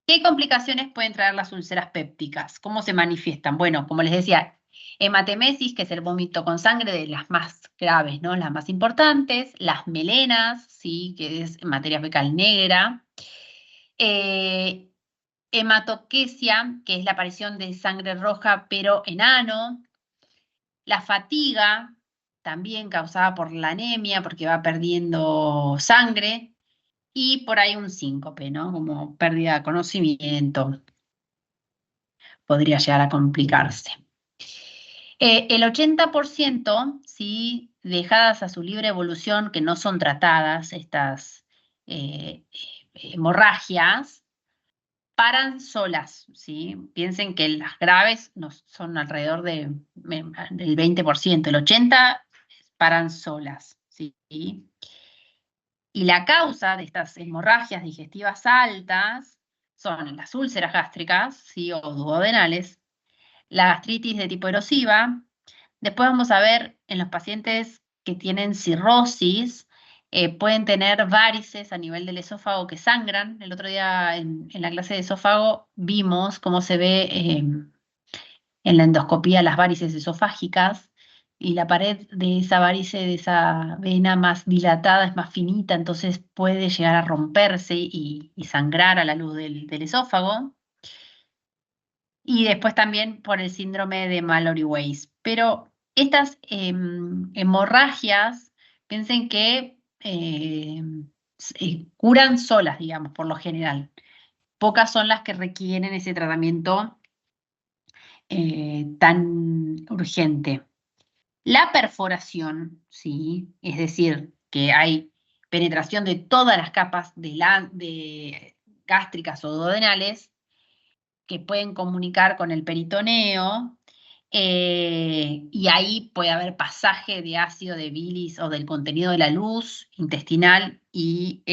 ¿Qué complicaciones pueden traer las úlceras pépticas? ¿Cómo se manifiestan? Bueno, como les decía, hematemesis, que es el vómito con sangre, de las más graves, ¿no?, las más importantes. Las melenas, ¿sí?, que es materia fecal negra. Hematoquesia, que es la aparición de sangre roja, pero en ano. La fatiga, también causada por la anemia, porque va perdiendo sangre. Y por ahí un síncope, ¿no?, como pérdida de conocimiento. Podría llegar a complicarse. El 80%, ¿sí?, dejadas a su libre evolución, que no son tratadas, estas hemorragias, paran solas, ¿sí? Piensen que las graves son alrededor del 20%, el 80% paran solas, ¿sí? Y la causa de estas hemorragias digestivas altas son las úlceras gástricas, ¿sí?, o duodenales, la gastritis de tipo erosiva. Después vamos a ver en los pacientes que tienen cirrosis, pueden tener varices a nivel del esófago que sangran. El otro día en la clase de esófago vimos cómo se ve en la endoscopía las varices esofágicas, y la pared de esa varice, de esa vena más dilatada, es más finita, entonces puede llegar a romperse y sangrar a la luz del esófago. Y después también por el síndrome de Mallory-Weiss. Pero estas hemorragias, piensen que se curan solas, digamos, por lo general. Pocas son las que requieren ese tratamiento tan urgente. La perforación, ¿sí? Es decir, que hay penetración de todas las capas de gástricas o duodenales que pueden comunicar con el peritoneo, y ahí puede haber pasaje de ácido de bilis o del contenido de la luz intestinal y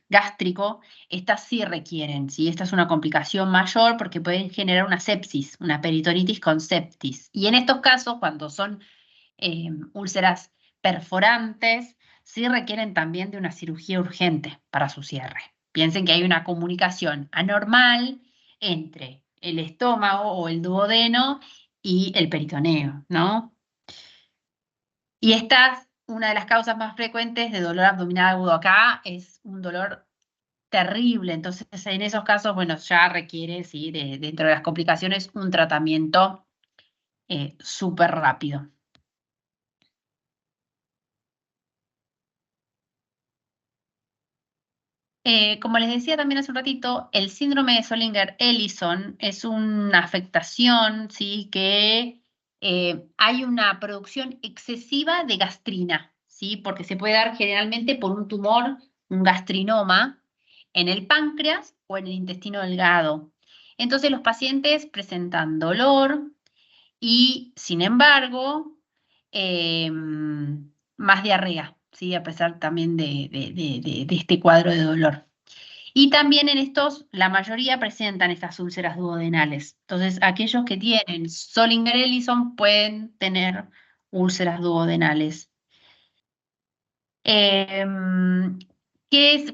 gástrico. Estas sí requieren, ¿sí? Esta es una complicación mayor porque pueden generar una sepsis, una peritonitis con septis. Y en estos casos, cuando son úlceras perforantes, sí requieren también de una cirugía urgente para su cierre. Piensen que hay una comunicación anormal entre el estómago o el duodeno y el peritoneo, ¿no? Y esta es una de las causas más frecuentes de dolor abdominal agudo. Acá es un dolor terrible, entonces en esos casos, bueno, ya requiere, ¿sí? Dentro de las complicaciones, un tratamiento súper rápido. Como les decía también hace un ratito, el síndrome de Zollinger-Ellison es una afectación, ¿sí? Que hay una producción excesiva de gastrina, ¿sí? Porque se puede dar generalmente por un tumor, un gastrinoma, en el páncreas o en el intestino delgado. Entonces los pacientes presentan dolor y, sin embargo, más diarrea, ¿sí? A pesar también de este cuadro de dolor. Y también en estos, la mayoría presentan estas úlceras duodenales. Entonces, aquellos que tienen Zollinger-Ellison pueden tener úlceras duodenales.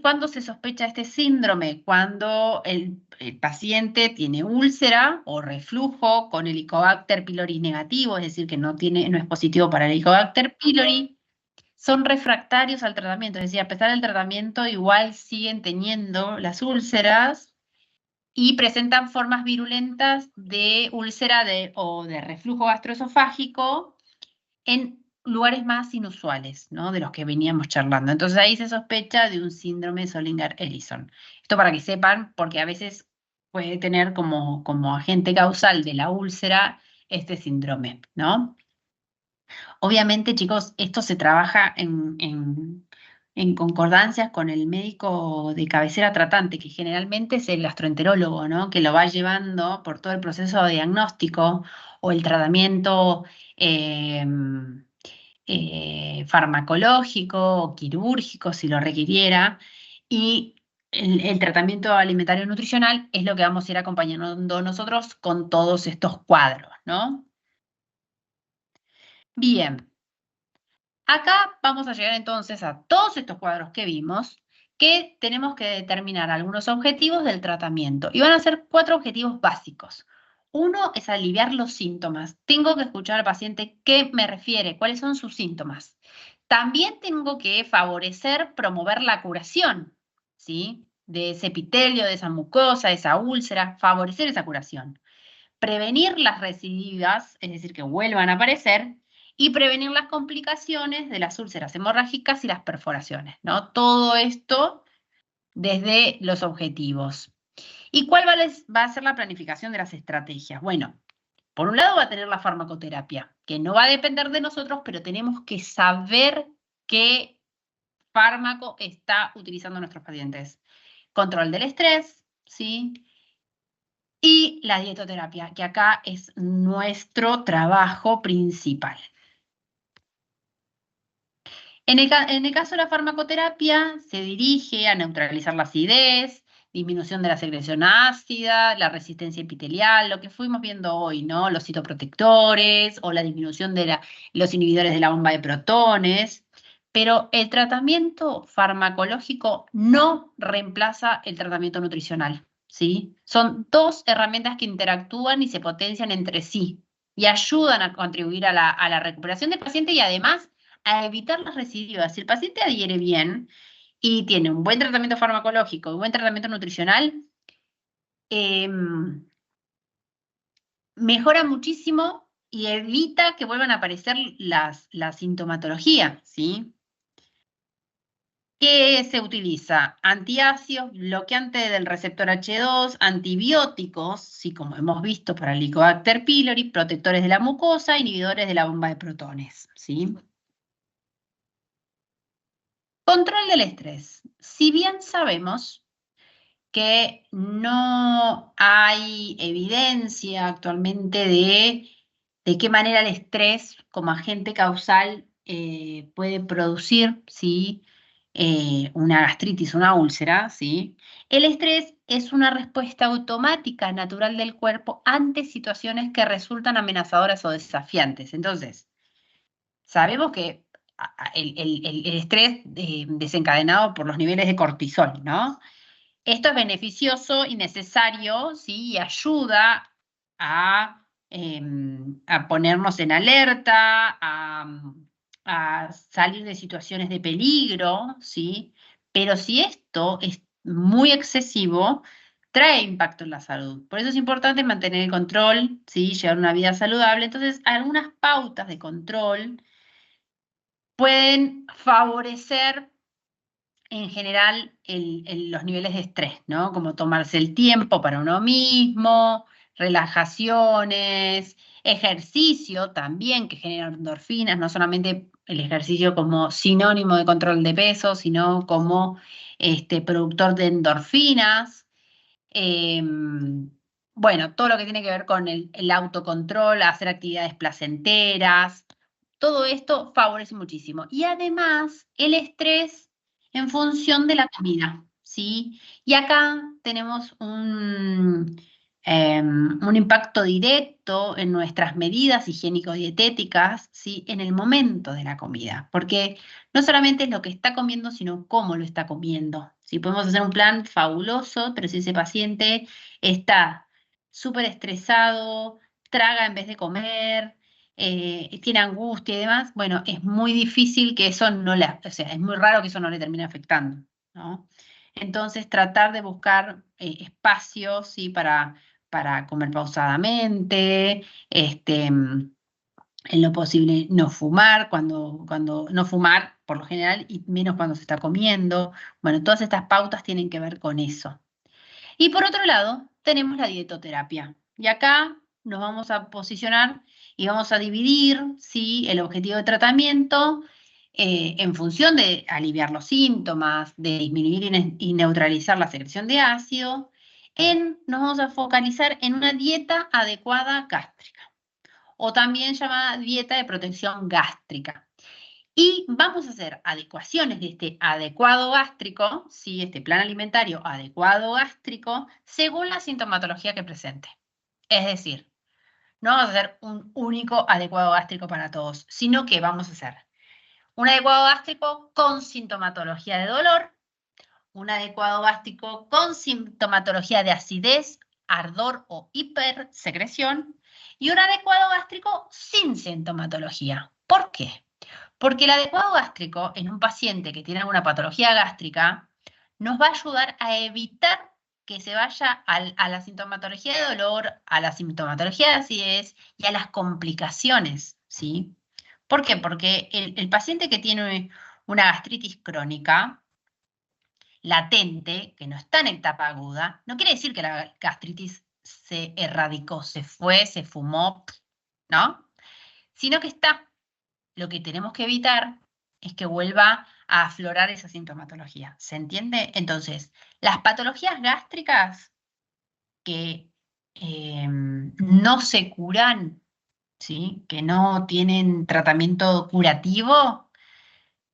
¿Cuándo se sospecha este síndrome? Cuando el paciente tiene úlcera o reflujo con Helicobacter pylori negativo, es decir, que no es positivo para el Helicobacter pylori, son refractarios al tratamiento, es decir, a pesar del tratamiento igual siguen teniendo las úlceras y presentan formas virulentas de úlcera o de reflujo gastroesofágico en lugares más inusuales, ¿no? De los que veníamos charlando. Entonces ahí se sospecha de un síndrome de Zollinger-Ellison. Esto para que sepan, porque a veces puede tener como agente causal de la úlcera este síndrome, ¿no? Obviamente, chicos, esto se trabaja en concordancias con el médico de cabecera tratante, que generalmente es el gastroenterólogo, ¿no? Que lo va llevando por todo el proceso de diagnóstico o el tratamiento farmacológico o quirúrgico, si lo requiriera. Y el tratamiento alimentario nutricional es lo que vamos a ir acompañando nosotros con todos estos cuadros, ¿no? Bien. Acá vamos a llegar entonces a todos estos cuadros que vimos, que tenemos que determinar algunos objetivos del tratamiento. Y van a ser 4 objetivos básicos. Uno es aliviar los síntomas. Tengo que escuchar al paciente qué me refiere, cuáles son sus síntomas. También tengo que favorecer, promover la curación, ¿sí? De ese epitelio, de esa mucosa, de esa úlcera, favorecer esa curación. Prevenir las recidivas, es decir, que vuelvan a aparecer, y prevenir las complicaciones de las úlceras hemorrágicas y las perforaciones, ¿no? Todo esto desde los objetivos. ¿Y cuál va a ser la planificación de las estrategias? Bueno, por un lado va a tener la farmacoterapia, que no va a depender de nosotros, pero tenemos que saber qué fármaco está utilizando nuestros pacientes. Control del estrés, ¿sí? Y la dietoterapia, que acá es nuestro trabajo principal. En el caso de la farmacoterapia, se dirige a neutralizar la acidez, disminución de la secreción ácida, la resistencia epitelial, lo que fuimos viendo hoy, ¿no? Los citoprotectores o la disminución de los inhibidores de la bomba de protones. Pero el tratamiento farmacológico no reemplaza el tratamiento nutricional, ¿sí? Son 2 herramientas que interactúan y se potencian entre sí y ayudan a contribuir a la recuperación del paciente y además a evitar las recidivas. Si el paciente adhiere bien y tiene un buen tratamiento farmacológico y un buen tratamiento nutricional, mejora muchísimo y evita que vuelvan a aparecer la sintomatología, ¿sí? ¿Qué se utiliza? Antiácidos, bloqueante del receptor H2, antibióticos, sí, como hemos visto para el Helicobacter pylori, protectores de la mucosa, inhibidores de la bomba de protones, ¿sí? Control del estrés. Si bien sabemos que no hay evidencia actualmente de qué manera el estrés como agente causal puede producir, ¿sí? Una gastritis, una úlcera, ¿sí? El estrés es una respuesta automática natural del cuerpo ante situaciones que resultan amenazadoras o desafiantes. Entonces, sabemos que el estrés desencadenado por los niveles de cortisol, ¿no? Esto es beneficioso y necesario, ¿sí? Y ayuda a ponernos en alerta, a salir de situaciones de peligro, ¿sí? Pero si esto es muy excesivo, trae impacto en la salud. Por eso es importante mantener el control, ¿sí? Llevar una vida saludable. Entonces, algunas pautas de control pueden favorecer en general los niveles de estrés, ¿no? Como tomarse el tiempo para uno mismo, relajaciones, ejercicio también que genera endorfinas, no solamente el ejercicio como sinónimo de control de peso, sino como productor de endorfinas. Bueno, todo lo que tiene que ver con el autocontrol, hacer actividades placenteras, todo esto favorece muchísimo. Y además, el estrés en función de la comida, ¿sí? Y acá tenemos un impacto directo en nuestras medidas higiénico-dietéticas, ¿sí? En el momento de la comida, porque no solamente es lo que está comiendo, sino cómo lo está comiendo. ¿Sí? Podemos hacer un plan fabuloso, pero si ese paciente está súper estresado, traga en vez de comer, tiene angustia y demás, bueno, es muy difícil que eso no le, o sea, es muy raro que eso no le termine afectando, ¿no? Entonces, tratar de buscar espacios, ¿sí? Para comer pausadamente, en lo posible no fumar, cuando no fumar por lo general y menos cuando se está comiendo. Bueno, todas estas pautas tienen que ver con eso. Y por otro lado, tenemos la dietoterapia. Y acá nos vamos a posicionar y vamos a dividir, ¿sí? El objetivo de tratamiento en función de aliviar los síntomas, de disminuir y neutralizar la secreción de ácido. Nos vamos a focalizar en una dieta adecuada gástrica, o también llamada dieta de protección gástrica. Y vamos a hacer adecuaciones de este adecuado gástrico, ¿sí? Este plan alimentario adecuado gástrico, según la sintomatología que presente. Es decir, no vamos a hacer un único adecuado gástrico para todos, sino que vamos a hacer un adecuado gástrico con sintomatología de dolor, un adecuado gástrico con sintomatología de acidez, ardor o hipersecreción, y un adecuado gástrico sin sintomatología. ¿Por qué? Porque el adecuado gástrico en un paciente que tiene alguna patología gástrica nos va a ayudar a evitar que se vaya a la sintomatología de dolor, a la sintomatología de acidez y a las complicaciones, ¿sí? ¿Por qué? Porque el paciente que tiene una gastritis crónica, latente, que no está en etapa aguda, no quiere decir que la gastritis se erradicó, se fue, se fumó, ¿no? Sino que está. Lo que tenemos que evitar es que vuelva a aflorar esa sintomatología. ¿Se entiende? Entonces, las patologías gástricas que no se curan, ¿sí? Que no tienen tratamiento curativo,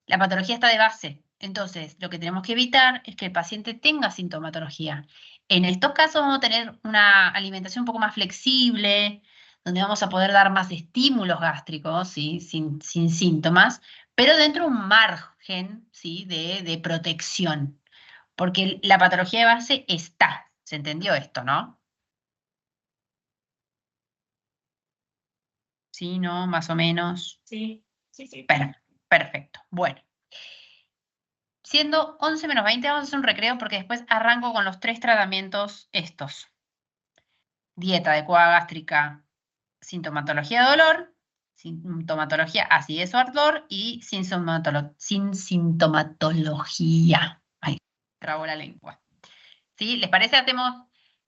la patología está de base. Entonces, lo que tenemos que evitar es que el paciente tenga sintomatología. En estos casos vamos a tener una alimentación un poco más flexible, donde vamos a poder dar más estímulos gástricos, ¿sí? Sin síntomas, pero dentro de un margen, ¿sí? de protección. Porque la patología de base está. ¿Se entendió esto, no? ¿Sí, no? Más o menos. Sí, sí, sí. Perfecto. Bueno. Siendo 11 menos 20, vamos a hacer un recreo porque después arranco con los 3 tratamientos estos. Dieta adecuada gástrica, sintomatología de dolor sintomatología, acidez o ardor, y sin sintomatología. Ay, trabo la lengua. ¿Sí? ¿Les parece? Hacemos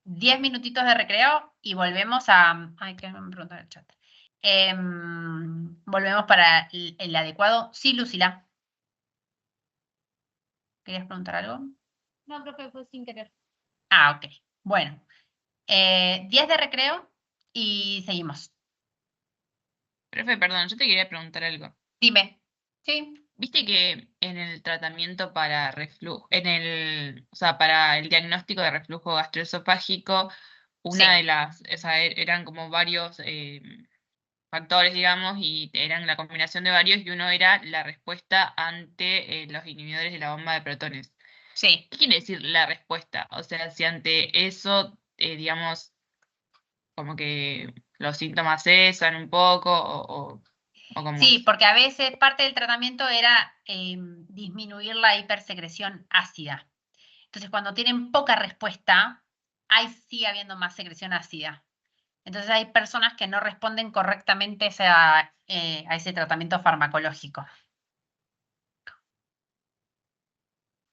10 minutitos de recreo y volvemos a... Ay, que me preguntan en el chat. Volvemos para el adecuado. Sí, Lucila. ¿Querías preguntar algo? No, profe, fue sin querer. Ah, ok. Bueno. 10 de recreo y seguimos. Profe, perdón, yo te quería preguntar algo. Dime. Sí. Viste que en el tratamiento para reflujo, o sea, para el diagnóstico de reflujo gastroesofágico, una Sí. de las, o sea, eran como varios factores, digamos, y eran la combinación de varios, y uno era la respuesta ante los inhibidores de la bomba de protones. Sí. ¿Qué quiere decir la respuesta? O sea, si ante eso, digamos, como que los síntomas cesan un poco, o como... Sí, porque a veces parte del tratamiento era disminuir la hipersecreción ácida. Entonces, cuando tienen poca respuesta, ahí sigue habiendo más secreción ácida. Entonces, hay personas que no responden correctamente a ese tratamiento farmacológico.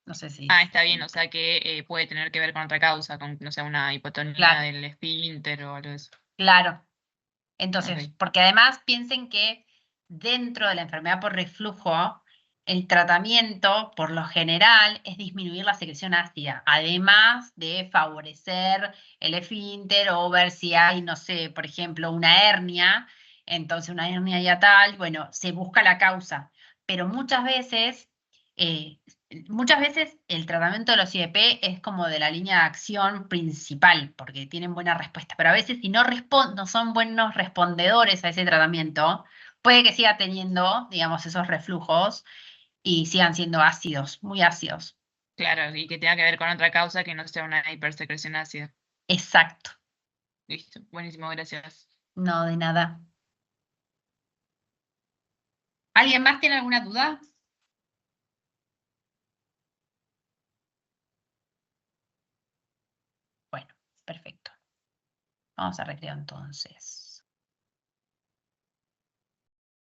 No sé si... Ah, está bien, o sea que puede tener que ver con otra causa, con, no sé, una hipotonía Claro, del esfínter o algo de eso. claro. Entonces, Ok. porque además piensen que dentro de la enfermedad por reflujo, el tratamiento, por lo general, es disminuir la secreción ácida, además de favorecer el esfínter o ver si hay, no sé, por ejemplo, una hernia, entonces una hernia yatal, bueno, se busca la causa, pero eh, muchas veces el tratamiento de los IEP es como de la línea de acción principal, porque tienen buena respuesta, pero a veces si no son buenos respondedores a ese tratamiento, puede que siga teniendo, digamos, esos reflujos y sigan siendo ácidos, muy ácidos. Claro, y que tenga que ver con otra causa que no sea una hipersecreción ácida. Exacto. Listo, buenísimo, gracias. No, de nada. ¿Alguien más tiene alguna duda? Bueno, perfecto. Vamos a recreo entonces.